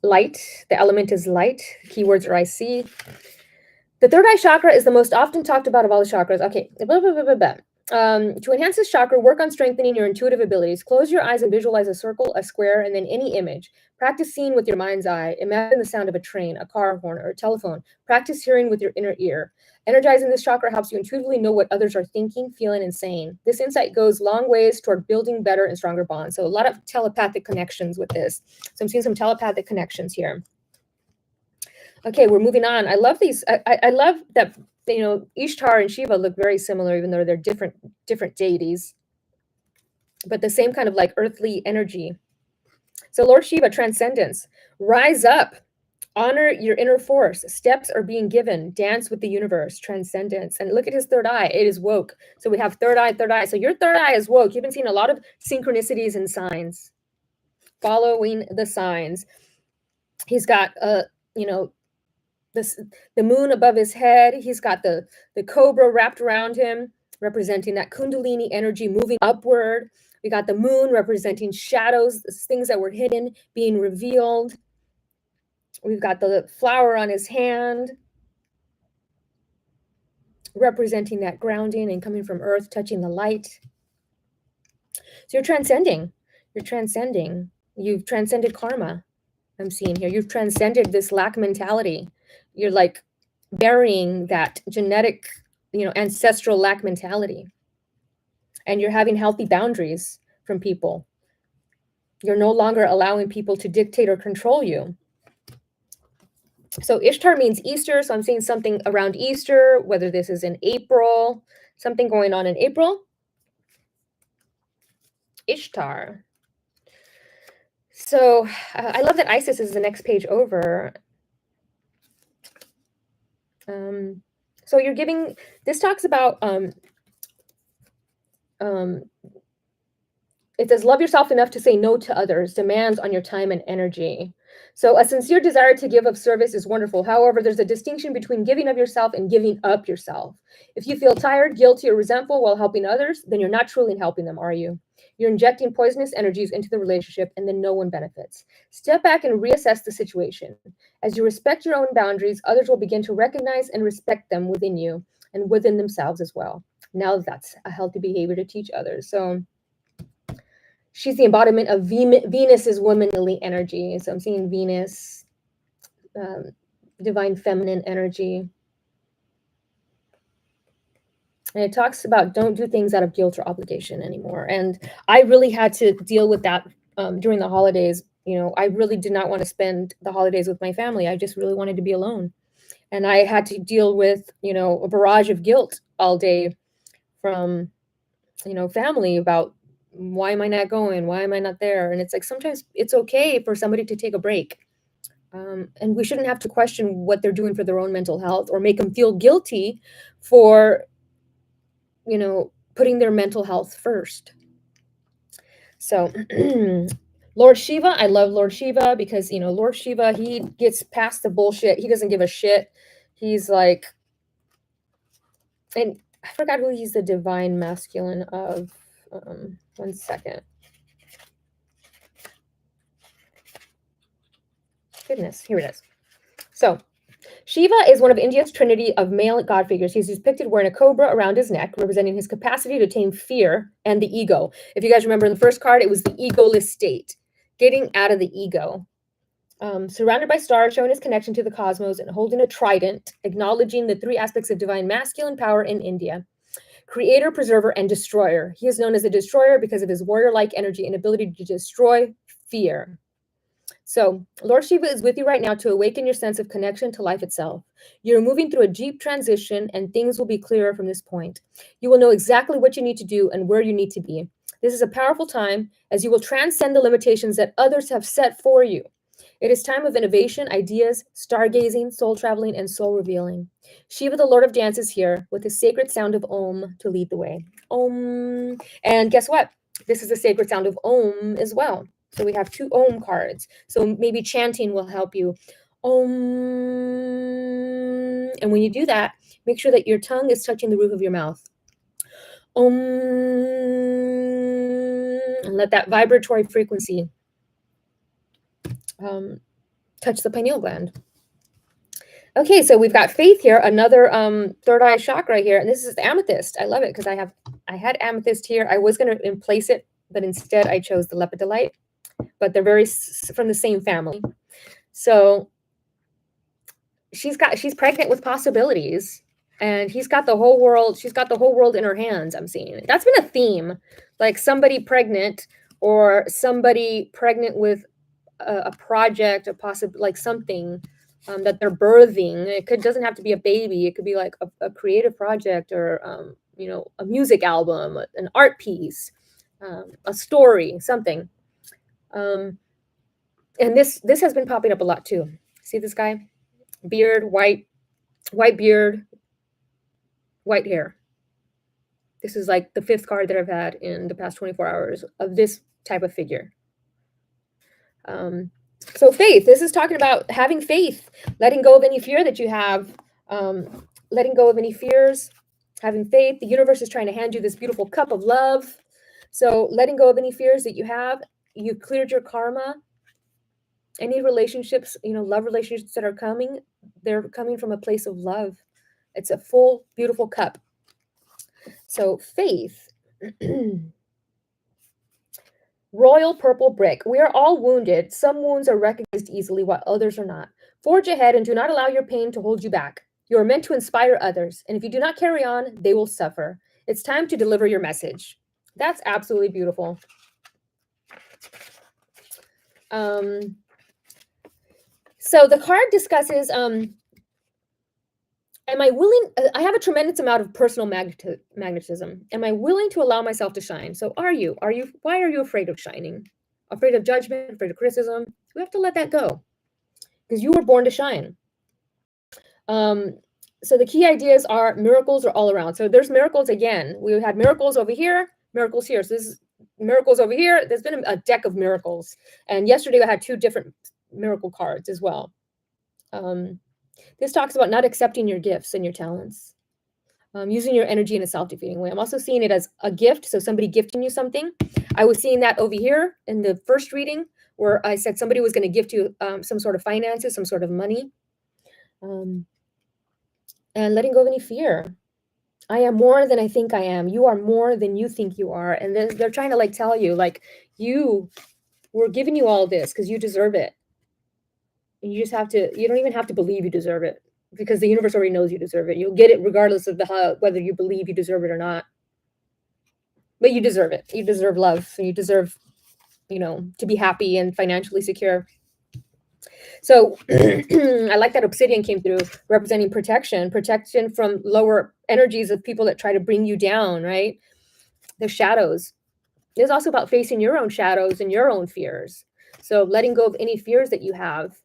light, the element is light. Keywords are I see. The third eye chakra is the most often talked about of all the chakras. Okay. To enhance this chakra, work on strengthening your intuitive abilities. Close your eyes and visualize a circle, a square, and then any image. Practice seeing with your mind's eye. Imagine the sound of a train, a car horn, or a telephone. Practice hearing with your inner ear. Energizing this chakra helps you intuitively know what others are thinking, feeling, and saying. This insight goes long ways toward building better and stronger bonds. So a lot of telepathic connections with this. So I'm seeing some telepathic connections here. Okay, we're moving on. I love these. I love that, Ishtar and Shiva look very similar, even though they're different deities, but the same kind of like earthly energy. So Lord Shiva, transcendence. Rise up. Honor your inner force. Steps are being given. Dance with the universe. Transcendence. And look at his third eye. It is woke. So we have third eye, third eye. So your third eye is woke. You've been seeing a lot of synchronicities and signs. Following the signs. He's got, the moon above his head. He's got the cobra wrapped around him, representing that kundalini energy moving upward. We got the moon representing shadows, things that were hidden being revealed. We've got the flower on his hand, representing that grounding and coming from earth, touching the light. So you're transcending. You've transcended karma, I'm seeing here. You've transcended this lack mentality. You're like burying that genetic, ancestral lack mentality. And you're having healthy boundaries from people. You're no longer allowing people to dictate or control you. So Ishtar means Easter. So I'm seeing something around Easter, whether this is in April, something going on in April. Ishtar. So I love that Isis is the next page over. So you're giving, this talks about, it says, love yourself enough to say no to others, demands on your time and energy. So a sincere desire to give of service is wonderful. However, there's a distinction between giving of yourself and giving up yourself. If you feel tired, guilty, or resentful while helping others, then you're not truly helping them, are you? You're injecting poisonous energies into the relationship, and then no one benefits. Step back and reassess the situation. As you respect your own boundaries, others will begin to recognize and respect them within you and within themselves as well. Now that's a healthy behavior to teach others. So she's the embodiment of Venus's womanly energy. So I'm seeing Venus, divine feminine energy. And it talks about don't do things out of guilt or obligation anymore. And I really had to deal with that during the holidays. I really did not want to spend the holidays with my family. I just really wanted to be alone. And I had to deal with, a barrage of guilt all day from, family about why am I not going? Why am I not there? And it's like, sometimes it's okay for somebody to take a break. And we shouldn't have to question what they're doing for their own mental health or make them feel guilty for, putting their mental health first. So Lord Shiva, I love Lord Shiva because, Lord Shiva, he gets past the bullshit. He doesn't give a shit. He's like, and I forgot who he's the divine masculine of. 1 second. Goodness, here it is. So Shiva is one of India's trinity of male god figures. He's depicted wearing a cobra around his neck, representing his capacity to tame fear and the ego. If you guys remember in the first card, it was the egoless state, getting out of the ego. Surrounded by stars, showing his connection to the cosmos and holding a trident, acknowledging the 3 aspects of divine masculine power in India. Creator, preserver, and destroyer. He is known as a destroyer because of his warrior-like energy and ability to destroy fear. So, Lord Shiva is with you right now to awaken your sense of connection to life itself. You're moving through a deep transition, and things will be clearer from this point. You will know exactly what you need to do and where you need to be. This is a powerful time as you will transcend the limitations that others have set for you. It is time of innovation, ideas, stargazing, soul traveling, and soul revealing. Shiva, the Lord of Dance, is here with the sacred sound of Om to lead the way. Om. And guess what? This is the sacred sound of Om as well. So we have 2 Om cards. So maybe chanting will help you. Om. And when you do that, make sure that your tongue is touching the roof of your mouth. Om. And let that vibratory frequency touch the pineal gland. Okay, so we've got Faith here, another third eye chakra here, and this is the amethyst. I love it because I had amethyst here. I was going to place it, but instead I chose the lepidolite. But they're very from the same family. So she's pregnant with possibilities, and she's got the whole world in her hands. I'm seeing that's been a theme, like somebody pregnant or somebody pregnant with a project, like something that they're birthing. It doesn't have to be a baby. It could be like a creative project or a music album, an art piece, a story, something. And this has been popping up a lot too. See this guy? Beard, white beard, white hair. This is like the 5th card that I've had in the past 24 hours of this type of figure. So faith, this is talking about having faith, letting go of any fear that you have, letting go of any fears, having faith. The universe is trying to hand you this beautiful cup of love. So letting go of any fears that you have, you've cleared your karma. Any relationships, love relationships that are coming, they're coming from a place of love. It's a full, beautiful cup. So faith. Royal purple brick. We are all wounded. Some wounds are recognized easily while others are not. Forge ahead and do not allow your pain to hold you back. You are meant to inspire others. And if you do not carry on, they will suffer. It's time to deliver your message. That's absolutely beautiful. So the card discusses, am I willing? I have a tremendous amount of personal magnetism. Am I willing to allow myself to shine? So are you? Why are you afraid of shining? Afraid of judgment, afraid of criticism? We have to let that go because you were born to shine. So the key ideas are miracles are all around. So there's miracles again. We had miracles over here, miracles here. So this is miracles over here. There's been a deck of miracles. And yesterday I had 2 different miracle cards as well. This talks about not accepting your gifts and your talents, using your energy in a self-defeating way. I'm also seeing it as a gift. So somebody gifting you something. I was seeing that over here in the first reading where I said somebody was going to gift you some sort of finances, some sort of money. And letting go of any fear. I am more than I think I am. You are more than you think you are. And they're trying to tell you, we're giving you all this because you deserve it. And you don't even have to believe you deserve it because the universe already knows you deserve it. You'll get it regardless of whether you believe you deserve it or not. But you deserve it. You deserve love. And you deserve, to be happy and financially secure. So I like that obsidian came through representing protection from lower energies of people that try to bring you down, right? The shadows. It's also about facing your own shadows and your own fears. So letting go of any fears that you have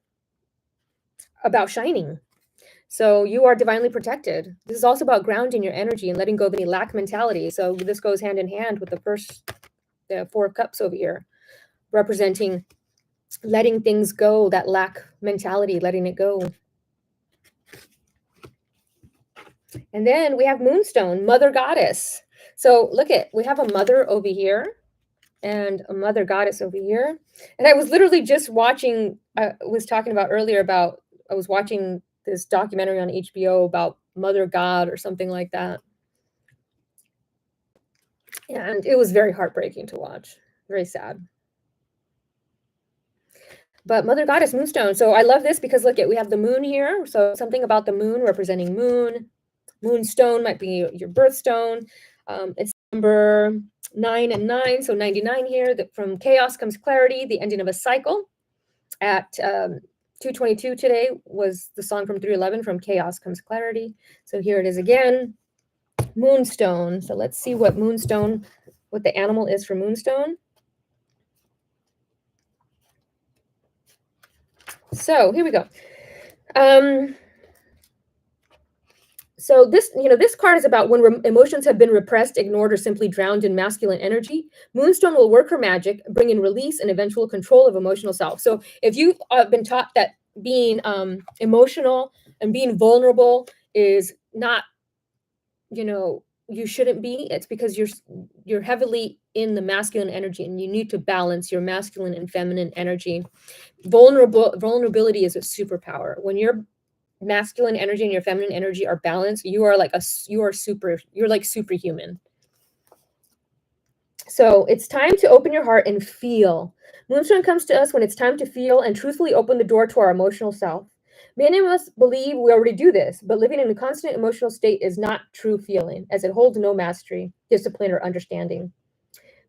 about shining. So you are divinely protected. This is also about grounding your energy and letting go of any lack mentality. So this goes hand in hand with the Four of Cups over here, representing letting things go, that lack mentality, letting it go. And then we have Moonstone, Mother Goddess. So we have a mother over here and a Mother Goddess over here. And I was literally just watching, I was talking about earlier about, I was watching this documentary on HBO about Mother God or something like that. And it was very heartbreaking to watch, very sad. But Mother Goddess, Moonstone. So I love this because we have the moon here. So something about the moon representing moon. Moonstone might be your birthstone. It's number 9 and 9, so 99 here. From chaos comes clarity, the ending of a cycle. At 2:22 today was the song from 311, from chaos comes clarity. So here it is again, Moonstone. So let's see what Moonstone, what the animal is for Moonstone. So here we go. So this card is about when emotions have been repressed, ignored, or simply drowned in masculine energy. Moonstone will work her magic, bring in release and eventual control of emotional self. So if you've been taught that being emotional and being vulnerable is not, you shouldn't be, it's because you're heavily in the masculine energy, and you need to balance your masculine and feminine energy. Vulnerability is a superpower. When you're masculine energy and your feminine energy are balanced, you're like superhuman. So it's time to open your heart and feel. Moonstone comes to us when it's time to feel and truthfully open the door to our emotional self. Many of us believe we already do this, but living in a constant emotional state is not true feeling, as it holds no mastery, discipline, or understanding.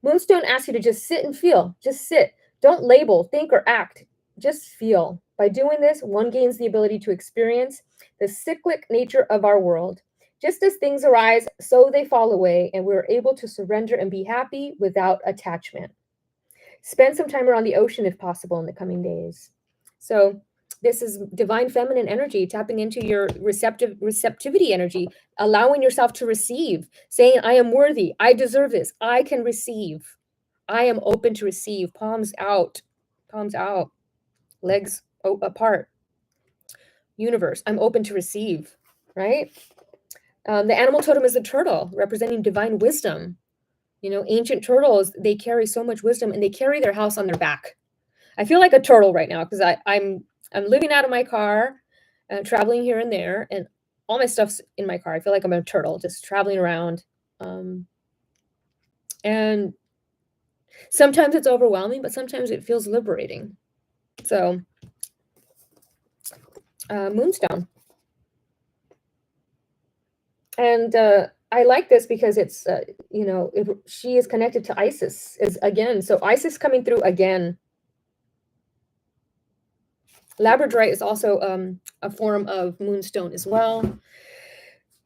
Moonstone asks you to just sit and feel. Just sit. Don't label, think, or act. Just feel. By doing this, one gains the ability to experience the cyclic nature of our world. Just as things arise, so they fall away, and we're able to surrender and be happy without attachment. Spend some time around the ocean if possible in the coming days. So this is divine feminine energy, tapping into your receptivity energy, allowing yourself to receive, saying, I am worthy, I deserve this, I can receive, I am open to receive. Palms out, legs apart. Universe, I'm open to receive, right? The animal totem is a turtle, representing divine wisdom. Ancient turtles, they carry so much wisdom, and they carry their house on their back. I feel like a turtle right now because I'm living out of my car and traveling here and there, and all my stuff's in my car. I feel like I'm a turtle just traveling around. And sometimes it's overwhelming, but sometimes it feels liberating. So, Moonstone. And I like this because it's, she is connected to Isis again. So Isis coming through again. Labradorite is also a form of Moonstone as well.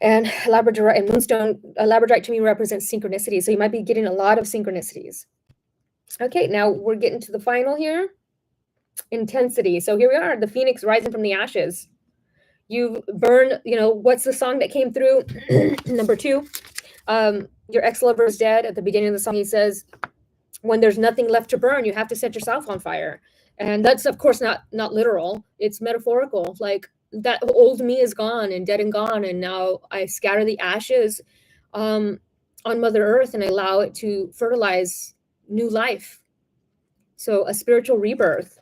And Labradorite and Moonstone, Labradorite to me represents synchronicity. So you might be getting a lot of synchronicities. Okay, now we're getting to the final here. Intensity. So here we are, the phoenix rising from the ashes. You burn, what's the song that came through? Number 2. Your ex-lover is dead. At the beginning of the song, he says, when there's nothing left to burn, you have to set yourself on fire. And that's, of course, not literal. It's metaphorical. Like, that old me is gone and dead and gone, and now I scatter the ashes on Mother Earth and I allow it to fertilize new life. So a spiritual rebirth.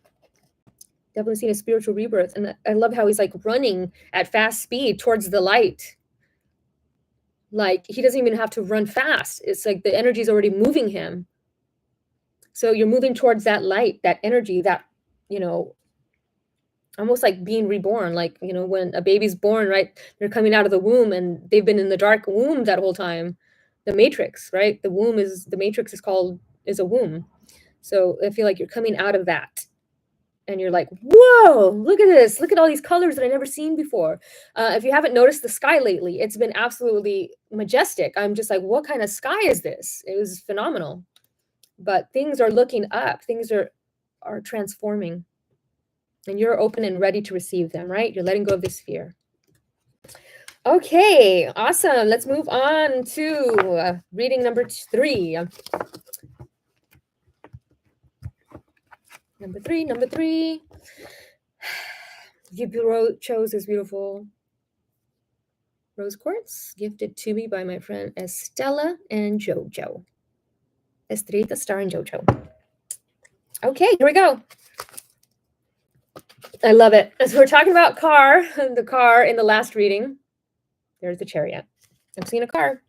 Definitely seen a spiritual rebirth. And I love how he's like running at fast speed towards the light. Like, he doesn't even have to run fast. It's like the energy is already moving him. So you're moving towards that light, that energy, that, almost like being reborn. Like, when a baby's born, right? They're coming out of the womb and they've been in the dark womb that whole time. The matrix, right? The matrix is a womb. So I feel like you're coming out of that. And you're like, whoa, look at this. Look at all these colors that I've never seen before. If you haven't noticed the sky lately, it's been absolutely majestic. I'm just like, what kind of sky is this? It was phenomenal. But things are looking up. Things are transforming. and you're open and ready to receive them, right? You're letting go of this fear. Okay, awesome. Let's move on to reading number 3. Number three. You chose this beautiful rose quartz gifted to me by my friend Estella and Jojo. Estrella, Star, and Jojo. Okay, here we go. I love it. As we're talking about the car in the last reading, there's the Chariot. I'm seeing a car.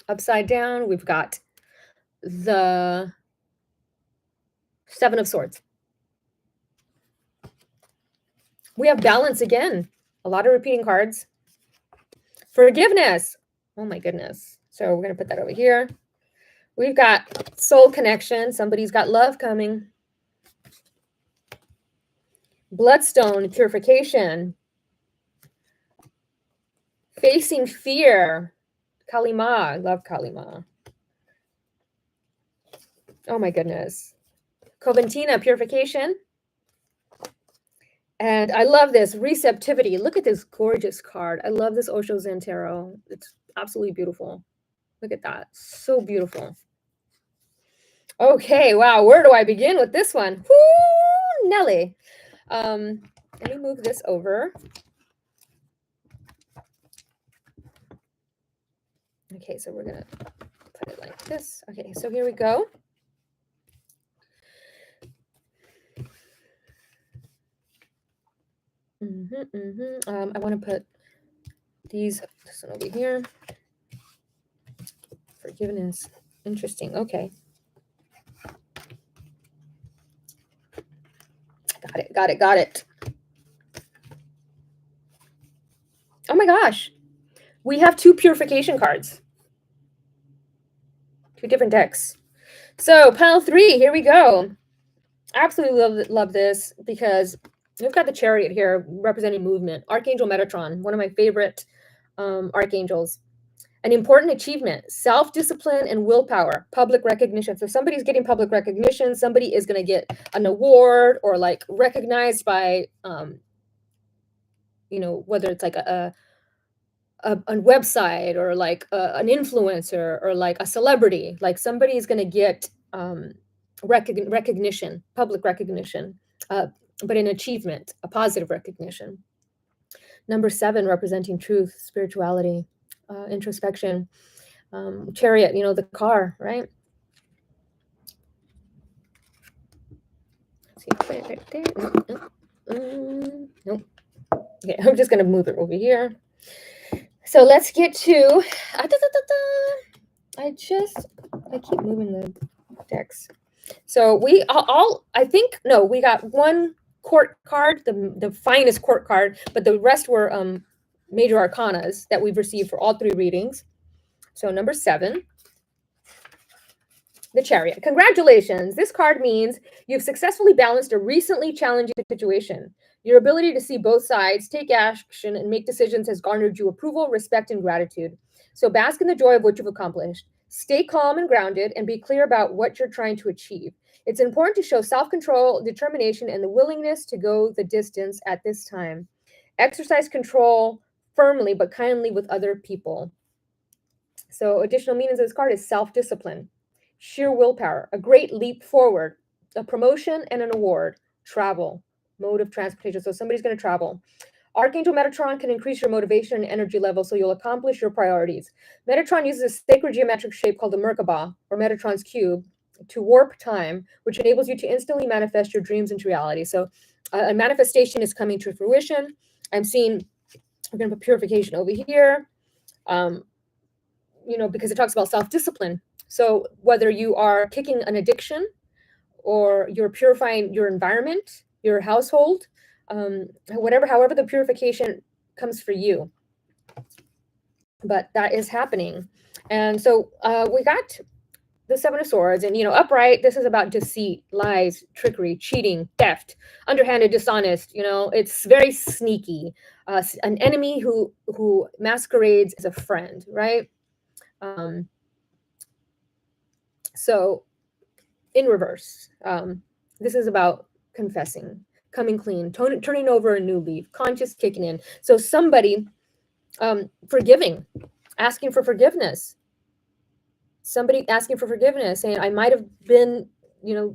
Upside down, we've got the 7 of Swords. We have balance again. A lot of repeating cards. Forgiveness. Oh my goodness. So we're going to put that over here. We've got soul connection. Somebody's got love coming. Bloodstone, purification. Facing fear. Kalima. I love Kalima. Oh my goodness. Coventina, purification. And I love this, receptivity. Look at this gorgeous card. I love this Osho Zen Tarot. It's absolutely beautiful. Look at that. So beautiful. Okay, wow. Where do I begin with this one? Woo, Nelly. Let me move this over. Okay, so we're going to put it like this. Okay, so here we go. I want to put this one over here. Forgiveness. Interesting. Okay. Got it. Oh my gosh. We have 2 purification cards. 2 different decks. So pile 3, here we go. Absolutely love this because we've got the Chariot here representing movement. Archangel Metatron, one of my favorite archangels. An important achievement, self-discipline and willpower, public recognition. So somebody's getting public recognition. Somebody is going to get an award or like recognized by, whether it's like a website or like an influencer or like a celebrity. Like somebody is going to get recognition, public recognition, but an achievement, a positive recognition. Number 7, representing truth, spirituality, introspection. Chariot, the car, right? Let's see, put it right there. Nope. Okay, I'm just going to move it over here. So let's get to, I keep moving the decks. So we we got 1 court card, the finest court card, but the rest were major arcanas that we've received for all 3 readings. So number 7, the Chariot. Congratulations. This card means you've successfully balanced a recently challenging situation. Your ability to see both sides, take action, and make decisions has garnered you approval, respect, and gratitude. So bask in the joy of what you've accomplished. Stay calm and grounded and be clear about what you're trying to achieve. It's important to show self-control, determination, and the willingness to go the distance at this time. Exercise control firmly but kindly with other people. So additional meanings of this card is self-discipline, sheer willpower, a great leap forward, a promotion and an award, travel, mode of transportation. So somebody's going to travel. Archangel Metatron can increase your motivation and energy level so you'll accomplish your priorities. Metatron uses a sacred geometric shape called the Merkaba, or Metatron's cube, to warp time, which enables you to instantly manifest your dreams into reality. So a manifestation is coming to fruition. I'm seeing, we're going to put purification over here, because it talks about self-discipline. So whether you are kicking an addiction or you're purifying your environment, your household, however the purification comes for you. But that is happening. And so we got the 7 of Swords, and upright, this is about deceit, lies, trickery, cheating, theft, underhanded, dishonest. It's very sneaky. An enemy who masquerades as a friend, right? So in reverse. This is about confessing, coming clean, turning over a new leaf, conscious kicking in. So somebody forgiving, asking for forgiveness. Somebody asking for forgiveness, saying, I might have been,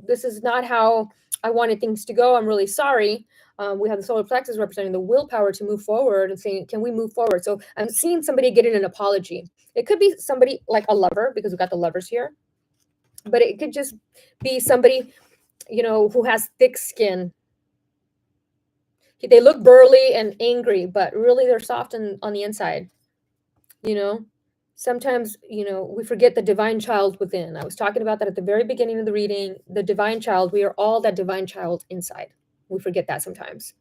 this is not how I wanted things to go. I'm really sorry. We have the solar plexus representing the willpower to move forward and saying, can we move forward? So I'm seeing somebody getting an apology. It could be somebody like a lover, because we've got the lovers here, but it could just be somebody, who has thick skin. They look burly and angry, but really they're soft on the inside. Sometimes, we forget the divine child within. I was talking about that at the very beginning of the reading. The divine child, we are all that divine child inside. We forget that sometimes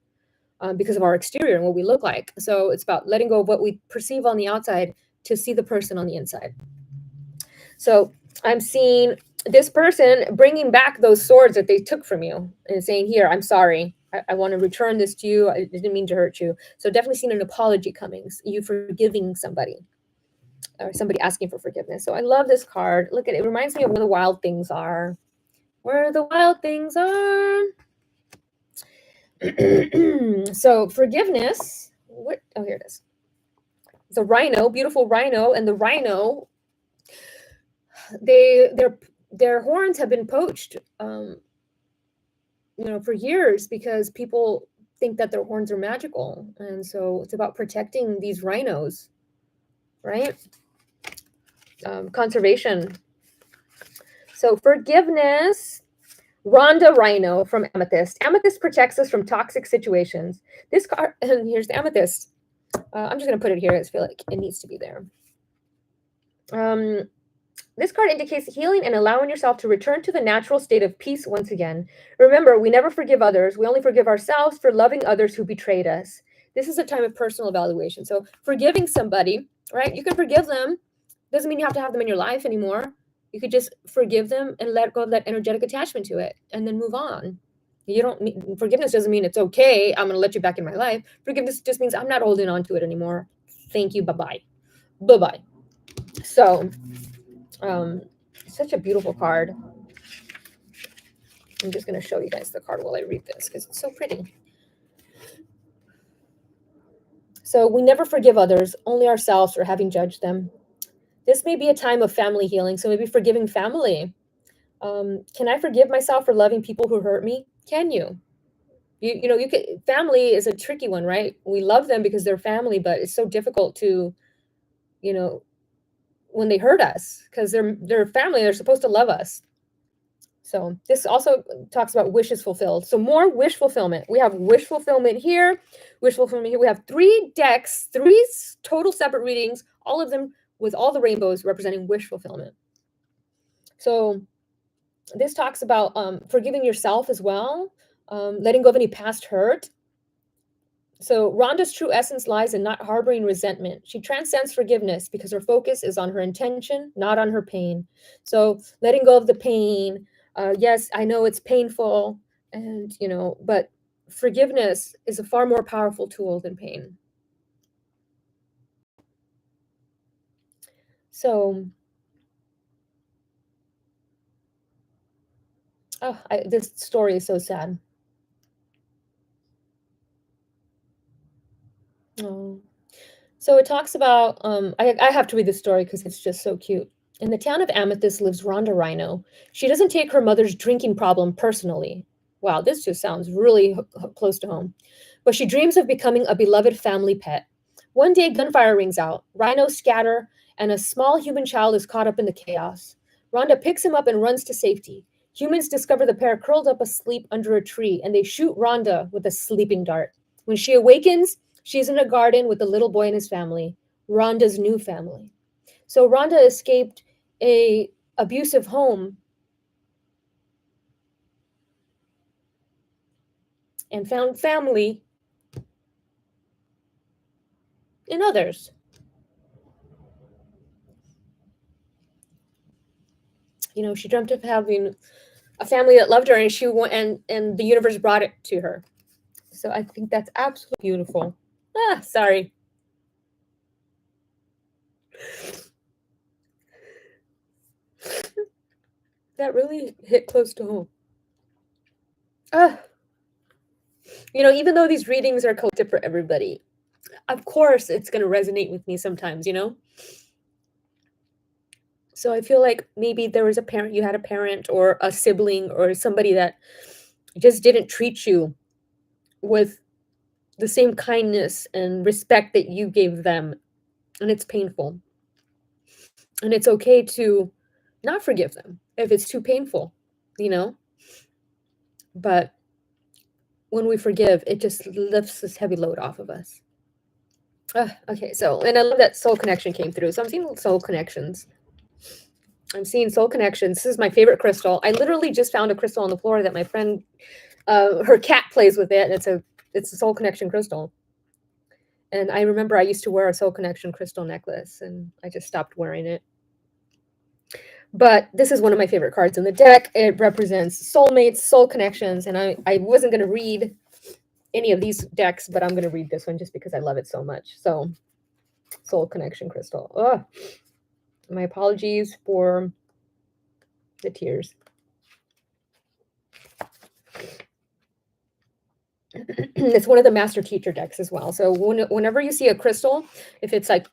because of our exterior and what we look like. So it's about letting go of what we perceive on the outside to see the person on the inside. So I'm seeing this person bringing back those swords that they took from you and saying, here, I'm sorry. I want to return this to you. I didn't mean to hurt you. So definitely seeing an apology coming, you forgiving somebody. Or somebody asking for forgiveness. So I love this card. Look at it. It reminds me of where the wild things are. Where the wild things are. So forgiveness. What? Oh, here it is. It's a rhino, beautiful rhino, and the rhino, their horns have been poached, for years because people think that their horns are magical, and so it's about protecting these rhinos, right? Conservation. So forgiveness. Rhonda Rhino from Amethyst. Amethyst protects us from toxic situations. This card, and here's the Amethyst. I'm just going to put it here. I feel like it needs to be there. This card indicates healing and allowing yourself to return to the natural state of peace once again. Remember, we never forgive others. We only forgive ourselves for loving others who betrayed us. This is a time of personal evaluation. So forgiving somebody, right? You can forgive them. Doesn't mean you have to have them in your life anymore. You could just forgive them and let go of that energetic attachment to it and then move on. Forgiveness doesn't mean it's okay. I'm going to let you back in my life. Forgiveness just means I'm not holding on to it anymore. Thank you. Bye-bye. Bye-bye. So, such a beautiful card. I'm just going to show you guys the card while I read this because it's so pretty. So we never forgive others, only ourselves for having judged them. This may be a time of family healing. So maybe forgiving family. Can I forgive myself for loving people who hurt me? Can you? You can. Family is a tricky one, right? We love them because they're family, but it's so difficult to, when they hurt us, because they're family. They're supposed to love us. So this also talks about wishes fulfilled. So more wish fulfillment. We have wish fulfillment here, wish fulfillment here. We have 3 decks, 3 total separate readings, all of them with all the rainbows representing wish fulfillment. So this talks about forgiving yourself as well, letting go of any past hurt. So Rhonda's true essence lies in not harboring resentment. She transcends forgiveness because her focus is on her intention, not on her pain. So letting go of the pain. Yes, I know it's painful, and but forgiveness is a far more powerful tool than pain. So, this story is so sad. Oh. So it talks about, I have to read this story because it's just so cute. In the town of Amethyst lives Rhonda Rhino. She doesn't take her mother's drinking problem personally. Wow, this just sounds really close to home. But she dreams of becoming a beloved family pet. One day, gunfire rings out. Rhinos scatter, and a small human child is caught up in the chaos. Rhonda picks him up and runs to safety. Humans discover the pair curled up asleep under a tree, and they shoot Rhonda with a sleeping dart. When she awakens, she's in a garden with a little boy and his family, Rhonda's new family. So Rhonda escaped a abusive home and found family in others. She dreamt of having a family that loved her, and she went, and the universe brought it to her. So I think that's absolutely beautiful. Sorry. that really hit close to home. Even though these readings are collected for everybody, of course it's going to resonate with me sometimes, So I feel like maybe there was you had a parent or a sibling or somebody that just didn't treat you with the same kindness and respect that you gave them. And it's painful. And it's okay to not forgive them if it's too painful, But when we forgive, it just lifts this heavy load off of us. Okay, and I love that soul connection came through. So I'm seeing soul connections. I'm seeing soul connections. This is my favorite crystal. I literally just found a crystal on the floor that my friend, her cat plays with it. And it's a soul connection crystal. And I remember I used to wear a soul connection crystal necklace, and I just stopped wearing it. But this is one of my favorite cards in the deck. It represents soulmates, soul connections. And I wasn't going to read any of these decks, but I'm going to read this one just because I love it so much. So, soul connection crystal. Ugh. My apologies for the tears. It's one of the master teacher decks as well. So whenever you see a crystal, if it's like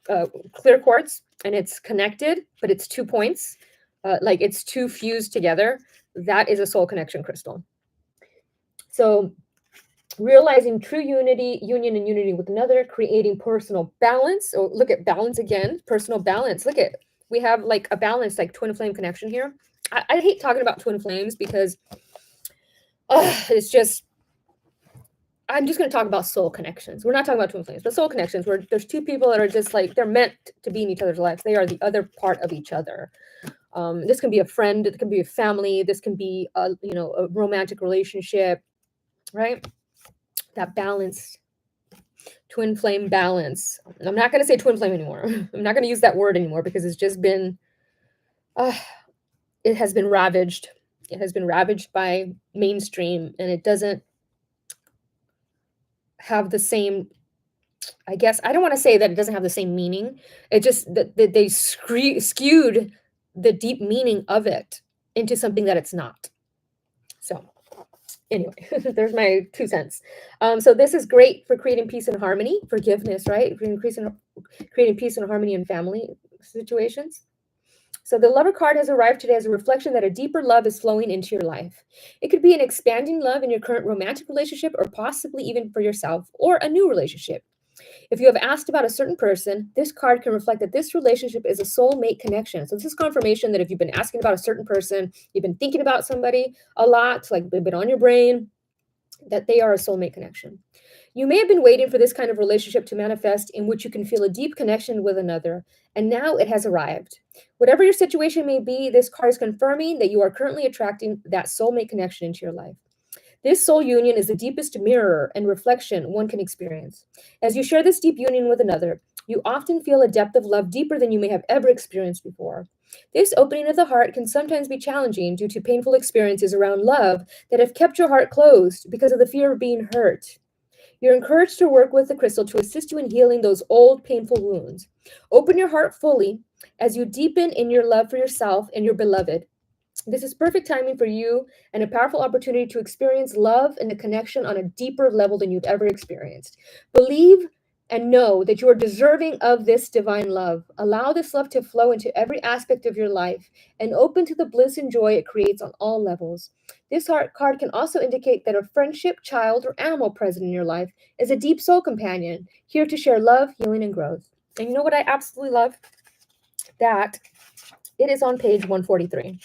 clear quartz and it's connected, but it's 2 points, like it's 2 fused together, that is a soul connection crystal. So realizing true union and unity with another, creating personal balance. Oh, look at balance again, personal balance. Look at, we have like a balance, like twin flame connection here. I hate talking about twin flames because it's just, I'm just going to talk about soul connections. We're not talking about twin flames, but soul connections where there's 2 people that are just like, they're meant to be in each other's lives. They are the other part of each other. This can be a friend, it can be a family, this can be a romantic relationship, right? That balance, twin flame balance. And I'm not going to say twin flame anymore. I'm not going to use that word anymore because it's just been, it has been ravaged. It has been ravaged by mainstream, and it doesn't have the same, I guess, I don't want to say that it doesn't have the same meaning. It just that they skewed the deep meaning of it into something that it's not. So anyway, there's my 2 cents. So this is great for creating peace and harmony, forgiveness, right? Creating peace and harmony in family situations. So the lover card has arrived today as a reflection that a deeper love is flowing into your life. It could be an expanding love in your current romantic relationship, or possibly even for yourself or a new relationship. If you have asked about a certain person, this card can reflect that this relationship is a soulmate connection. So this is confirmation that if you've been asking about a certain person, you've been thinking about somebody a lot, like they've been on your brain, that they are a soulmate connection. You may have been waiting for this kind of relationship to manifest in which you can feel a deep connection with another, and now it has arrived. Whatever your situation may be, this card is confirming that you are currently attracting that soulmate connection into your life. This soul union is the deepest mirror and reflection one can experience. As you share this deep union with another, you often feel a depth of love deeper than you may have ever experienced before. This opening of the heart can sometimes be challenging due to painful experiences around love that have kept your heart closed because of the fear of being hurt. You're encouraged to work with the crystal to assist you in healing those old painful wounds. Open your heart fully as you deepen in your love for yourself and your beloved. This is perfect timing for you and a powerful opportunity to experience love and the connection on a deeper level than you've ever experienced. Believe and know that you are deserving of this divine love. Allow this love to flow into every aspect of your life and open to the bliss and joy it creates on all levels. This heart card can also indicate that a friendship, child, or animal present in your life is a deep soul companion, here to share love, healing, and growth. And you know what I absolutely love? That it is on page 143.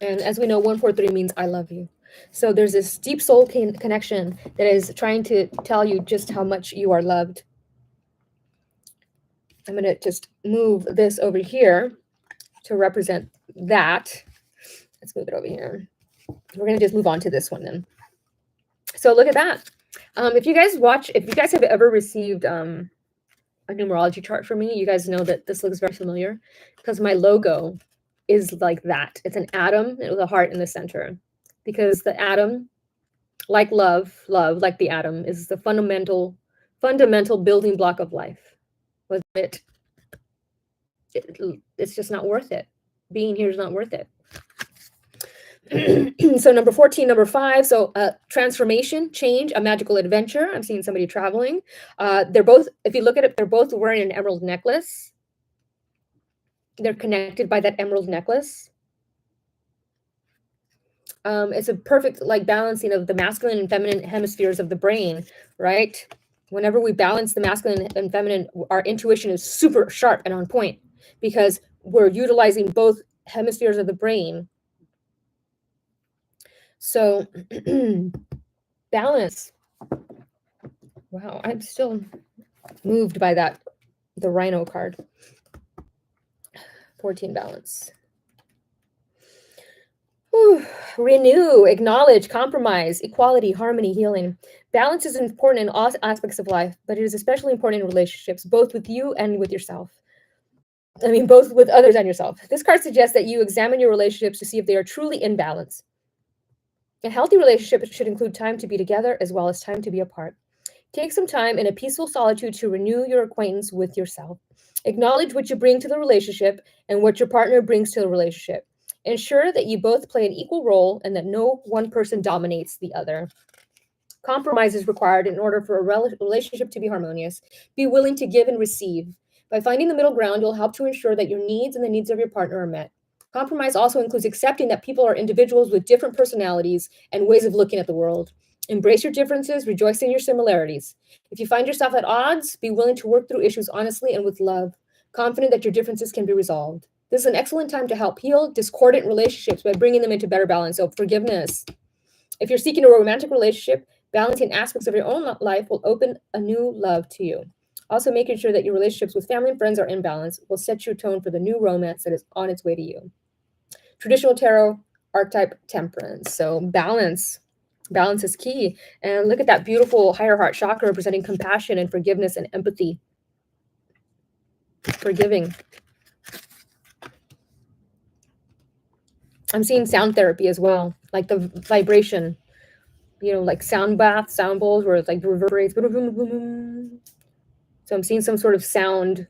And as we know, 143 means I love you. So there's this deep soul connection that is trying to tell you just how much you are loved. I'm going to just move this over here to represent that. Let's move it over here. We're going to just move on to this one then. So look at that. If you guys have ever received a numerology chart from me, you guys know that this looks very familiar because my logo is like that. It's an atom with a heart in the center, because the atom, like love, like the atom, is the fundamental building block of life. With it, It's just not worth it. Being here is not worth it. So number 14, number 5. So transformation, change, a magical adventure. I'm seeing somebody traveling. They're both, if you look at it, they're both wearing an emerald necklace. They're connected by that emerald necklace. It's a perfect like balancing of the masculine and feminine hemispheres of the brain, right? Whenever we balance the masculine and feminine, our intuition is super sharp and on point because we're utilizing both hemispheres of the brain. So balance. Wow, I'm still moved by that, the rhino card. 14, balance. Whew. Renew, acknowledge, compromise, equality, harmony, healing. Balance is important in all aspects of life, but it is especially important in relationships, both with you and with yourself. I mean, both with others and yourself. This card suggests that you examine your relationships to see if they are truly in balance. A healthy relationship should include time to be together as well as time to be apart. Take some time in a peaceful solitude to renew your acquaintance with yourself. Acknowledge what you bring to the relationship and what your partner brings to the relationship. Ensure that you both play an equal role and that no one person dominates the other. Compromise is required in order for a relationship to be harmonious. Be willing to give and receive. By finding the middle ground, you'll help to ensure that your needs and the needs of your partner are met. Compromise also includes accepting that people are individuals with different personalities and ways of looking at the world. Embrace your differences, rejoice in your similarities. If you find yourself at odds, be willing to work through issues honestly and with love, confident that your differences can be resolved. This is an excellent time to help heal discordant relationships by bringing them into better balance. So forgiveness. If you're seeking a romantic relationship, balancing aspects of your own life will open a new love to you. Also, making sure that your relationships with family and friends are in balance will set your tone for the new romance that is on its way to you. Traditional tarot archetype, temperance. So balance. Balance is key. And look at that beautiful higher heart chakra representing compassion and forgiveness and empathy. Forgiving. I'm seeing sound therapy as well, like the vibration, like sound baths, sound bowls where it's like reverberates. So I'm seeing some sort of sound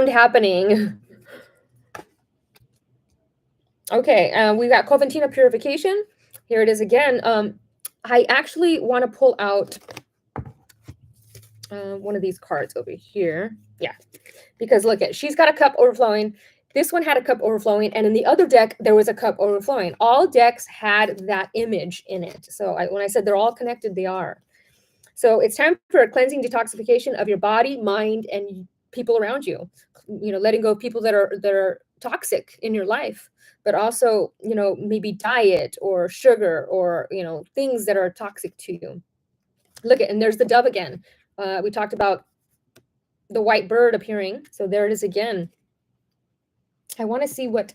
happening. Okay, we got Coventina purification. Here it is again. I actually want to pull out one of these cards over here. Yeah, because look at, she's got a cup overflowing. This one had a cup overflowing, and in the other deck, there was a cup overflowing. All decks had that image in it. So when I said they're all connected, they are. So it's time for a cleansing detoxification of your body, mind, and people around you. Letting go of people that are toxic in your life, but also, maybe diet or sugar or, things that are toxic to you. Look at, and there's the dove again. We talked about the white bird appearing. So there it is again. I want to see what,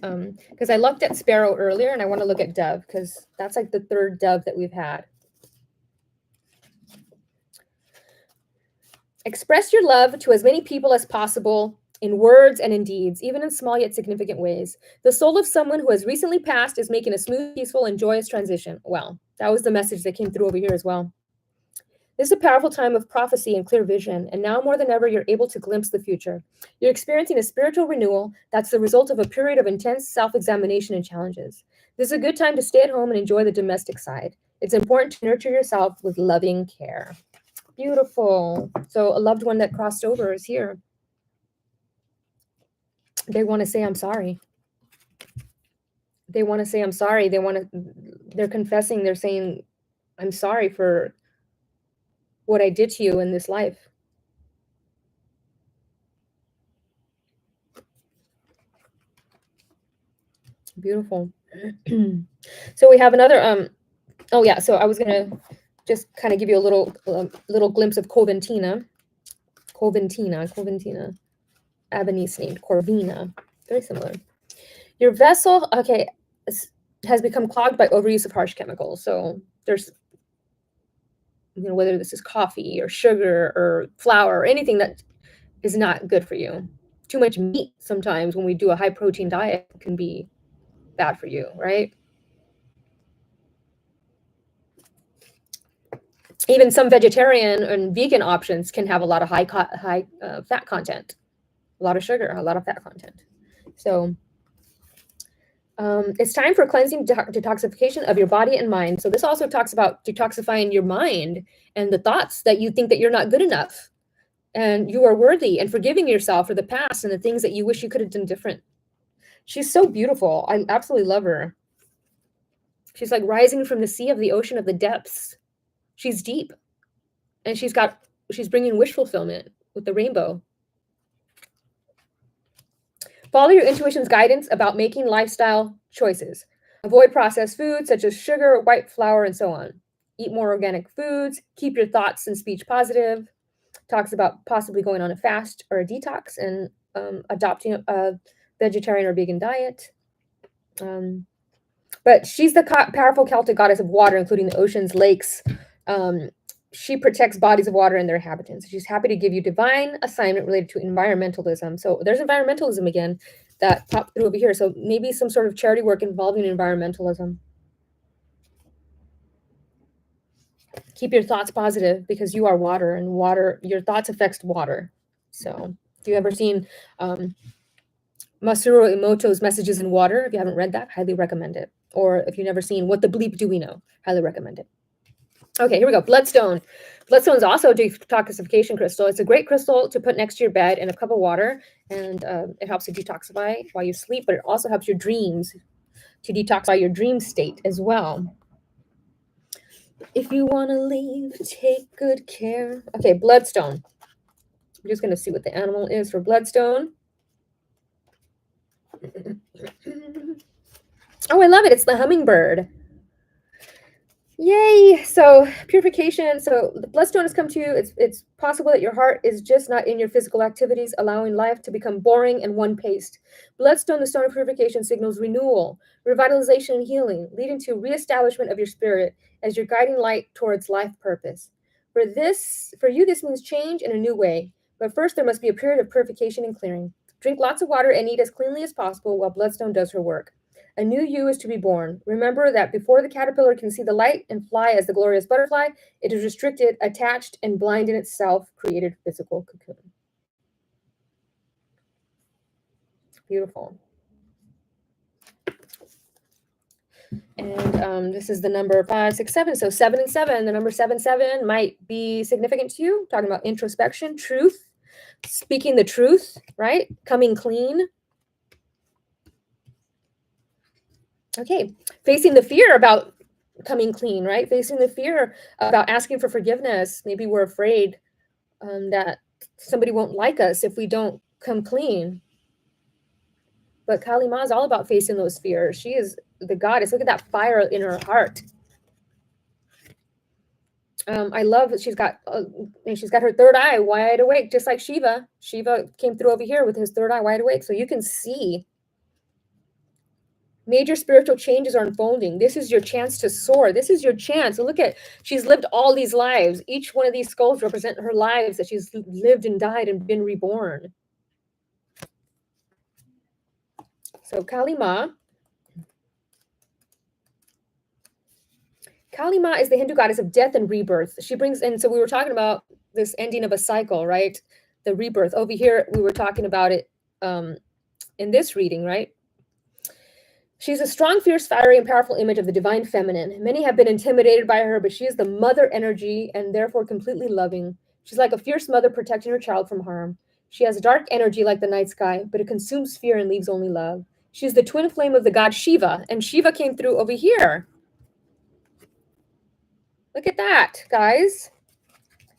because I looked at sparrow earlier and I want to look at dove because that's like the third dove that we've had. Express your love to as many people as possible in words and in deeds, even in small yet significant ways. The soul of someone who has recently passed is making a smooth, peaceful, and joyous transition. Well, that was the message that came through over here as well. This is a powerful time of prophecy and clear vision, and now more than ever, you're able to glimpse the future. You're experiencing a spiritual renewal that's the result of a period of intense self-examination and challenges. This is a good time to stay at home and enjoy the domestic side. It's important to nurture yourself with loving care. Beautiful. So a loved one that crossed over is here. They want to say, I'm sorry. They want to say, I'm sorry. They're confessing. They're saying, I'm sorry for what I did to you in this life. Beautiful. So we have another, oh yeah, so I was going to just kind of give you a little glimpse of Coventina. Ebony's named Corvina. Very similar. Your vessel, okay, has become clogged by overuse of harsh chemicals. So there's, whether this is coffee or sugar or flour or anything that is not good for you. Too much meat sometimes when we do a high protein diet can be bad for you, right? Even some vegetarian and vegan options can have a lot of high fat content. a lot of sugar, a lot of fat content. So it's time for cleansing, detoxification of your body and mind. So this also talks about detoxifying your mind and the thoughts that you think that you're not good enough and you are worthy, and forgiving yourself for the past and the things that you wish you could have done different. She's so beautiful. I absolutely love her. She's like rising from the sea of the ocean of the depths. She's deep, and she's bringing wish fulfillment with the rainbow. Follow your intuition's guidance about making lifestyle choices. Avoid processed foods such as sugar, white flour, and so on. Eat more organic foods. Keep your thoughts and speech positive. Talks about possibly going on a fast or a detox and adopting a vegetarian or vegan diet. But she's the powerful Celtic goddess of water, including the oceans, lakes. She protects bodies of water and their inhabitants. She's happy to give you divine assignment related to environmentalism. So there's environmentalism again that popped through over here. So maybe some sort of charity work involving environmentalism. Keep your thoughts positive because you are water, and water, your thoughts affects water. So if you've ever seen Masaru Emoto's Messages in Water, if you haven't read that, highly recommend it. Or if you've never seen What the Bleep Do We Know, highly recommend it. Okay, here we go. Bloodstone. Bloodstone is also a detoxification crystal. It's a great crystal to put next to your bed in a cup of water, and it helps to detoxify while you sleep, but it also helps your dreams to detoxify your dream state as well. If you want to leave, take good care. Okay, bloodstone. I'm just going to see what the animal is for bloodstone. Oh, I love it. It's the hummingbird. Yay! So purification. So the bloodstone has come to you. It's possible that your heart is just not in your physical activities, allowing life to become boring and one-paced. Bloodstone, the stone of purification, signals renewal, revitalization, and healing, leading to reestablishment of your spirit as your guiding light towards life purpose. For you, this means change in a new way. But first, there must be a period of purification and clearing. Drink lots of water and eat as cleanly as possible while bloodstone does her work. A new you is to be born. Remember that before the caterpillar can see the light and fly as the glorious butterfly, it is restricted, attached, and blind in its self-created physical cocoon. Beautiful. And this is the number 567. So 7 and 7. The number 7 might be significant to you. Talking about introspection, truth, speaking the truth, right? Coming clean. Okay, facing the fear about coming clean, right? Facing the fear about asking for forgiveness. Maybe we're afraid that somebody won't like us if we don't come clean. But Kali Ma is all about facing those fears. She is the goddess. Look at that fire in her heart. I love that she's got her third eye wide awake, just like Shiva. Shiva came through over here with his third eye wide awake, so you can see. Major spiritual changes are unfolding. This is your chance to soar. This is your chance. So look at, she's lived all these lives. Each one of these skulls represent her lives that she's lived and died and been reborn. So Kali Ma is the Hindu goddess of death and rebirth. She brings in, so we were talking about this ending of a cycle, right? The rebirth. Over here, we were talking about it in this reading, right? She's a strong, fierce, fiery, and powerful image of the divine feminine. Many have been intimidated by her, but she is the mother energy and therefore completely loving. She's like a fierce mother protecting her child from harm. She has dark energy like the night sky, but it consumes fear and leaves only love. She's the twin flame of the god Shiva, and Shiva came through over here. Look at that, guys.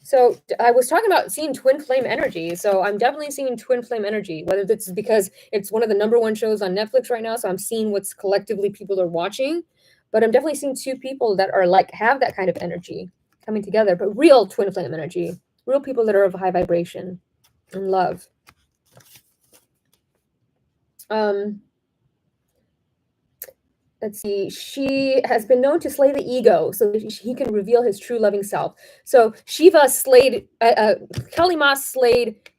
So I was talking about seeing twin flame energy. So I'm definitely seeing twin flame energy, whether it's because it's one of the #1 shows on Netflix right now. So I'm seeing what's collectively people are watching, but I'm definitely seeing two people that are like, have that kind of energy coming together, but real twin flame energy, real people that are of high vibration and love. Let's see, she has been known to slay the ego so that he can reveal his true loving self. So Shiva slayed, Kali Ma slayed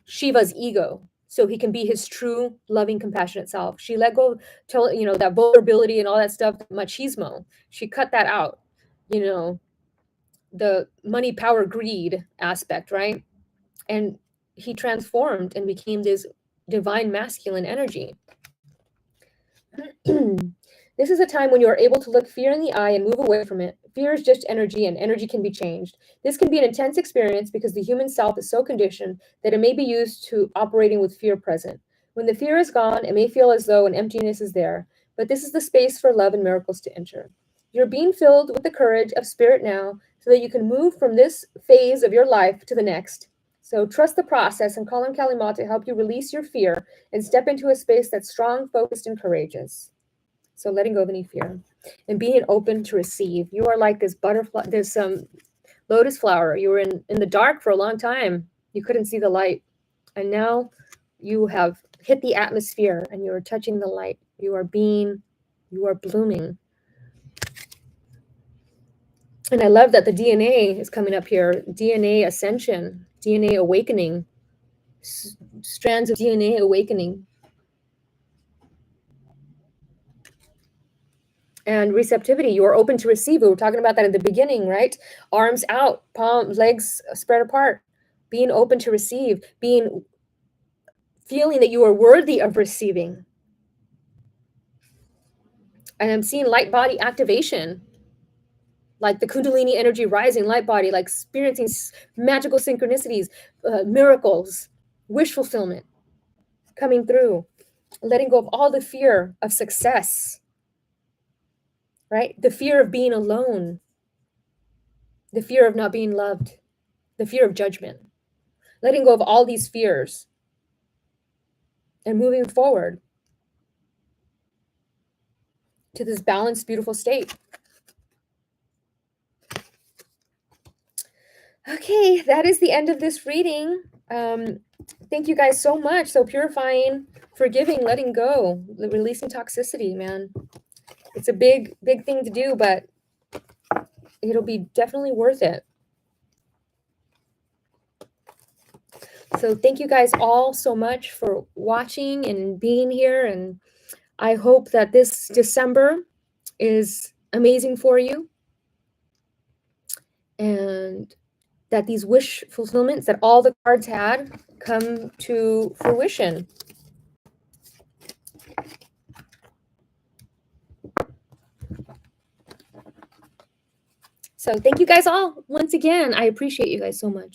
Shiva's ego so he can be his true loving, compassionate self. She let go, that vulnerability and all that stuff, machismo. She cut that out, the money, power, greed aspect, right? And he transformed and became this divine masculine energy. This is a time when you are able to look fear in the eye and move away from it. Fear is just energy, and energy can be changed. This can be an intense experience because the human self is so conditioned that it may be used to operating with fear present. When the fear is gone, it may feel as though an emptiness is there, but this is the space for love and miracles to enter. You're being filled with the courage of spirit now so that you can move from this phase of your life to the next. So trust the process and call on Kalima to help you release your fear and step into a space that's strong, focused, and courageous. So letting go of any fear and being open to receive. You are like this butterfly, this lotus flower. You were in the dark for a long time. You couldn't see the light. And now you have hit the atmosphere and you are touching the light. You are blooming. And I love that the DNA is coming up here. DNA ascension, DNA awakening, strands of DNA awakening. And receptivity, you are open to receive. We were talking about that at the beginning, right? Arms out, palms, legs spread apart. Being open to receive, feeling that you are worthy of receiving. And I'm seeing light body activation, like the Kundalini energy rising, light body, like experiencing magical synchronicities, miracles, wish fulfillment coming through, letting go of all the fear of success, right? The fear of being alone, the fear of not being loved, the fear of judgment, letting go of all these fears and moving forward to this balanced, beautiful state. Okay, that is the end of this reading. Thank you guys so much. So purifying, forgiving, letting go, releasing toxicity, man. It's a big, big thing to do, but it'll be definitely worth it. So thank you guys all so much for watching and being here. And I hope that this December is amazing for you. And that these wish fulfillments that all the cards had come to fruition. So thank you guys all once again. I appreciate you guys so much.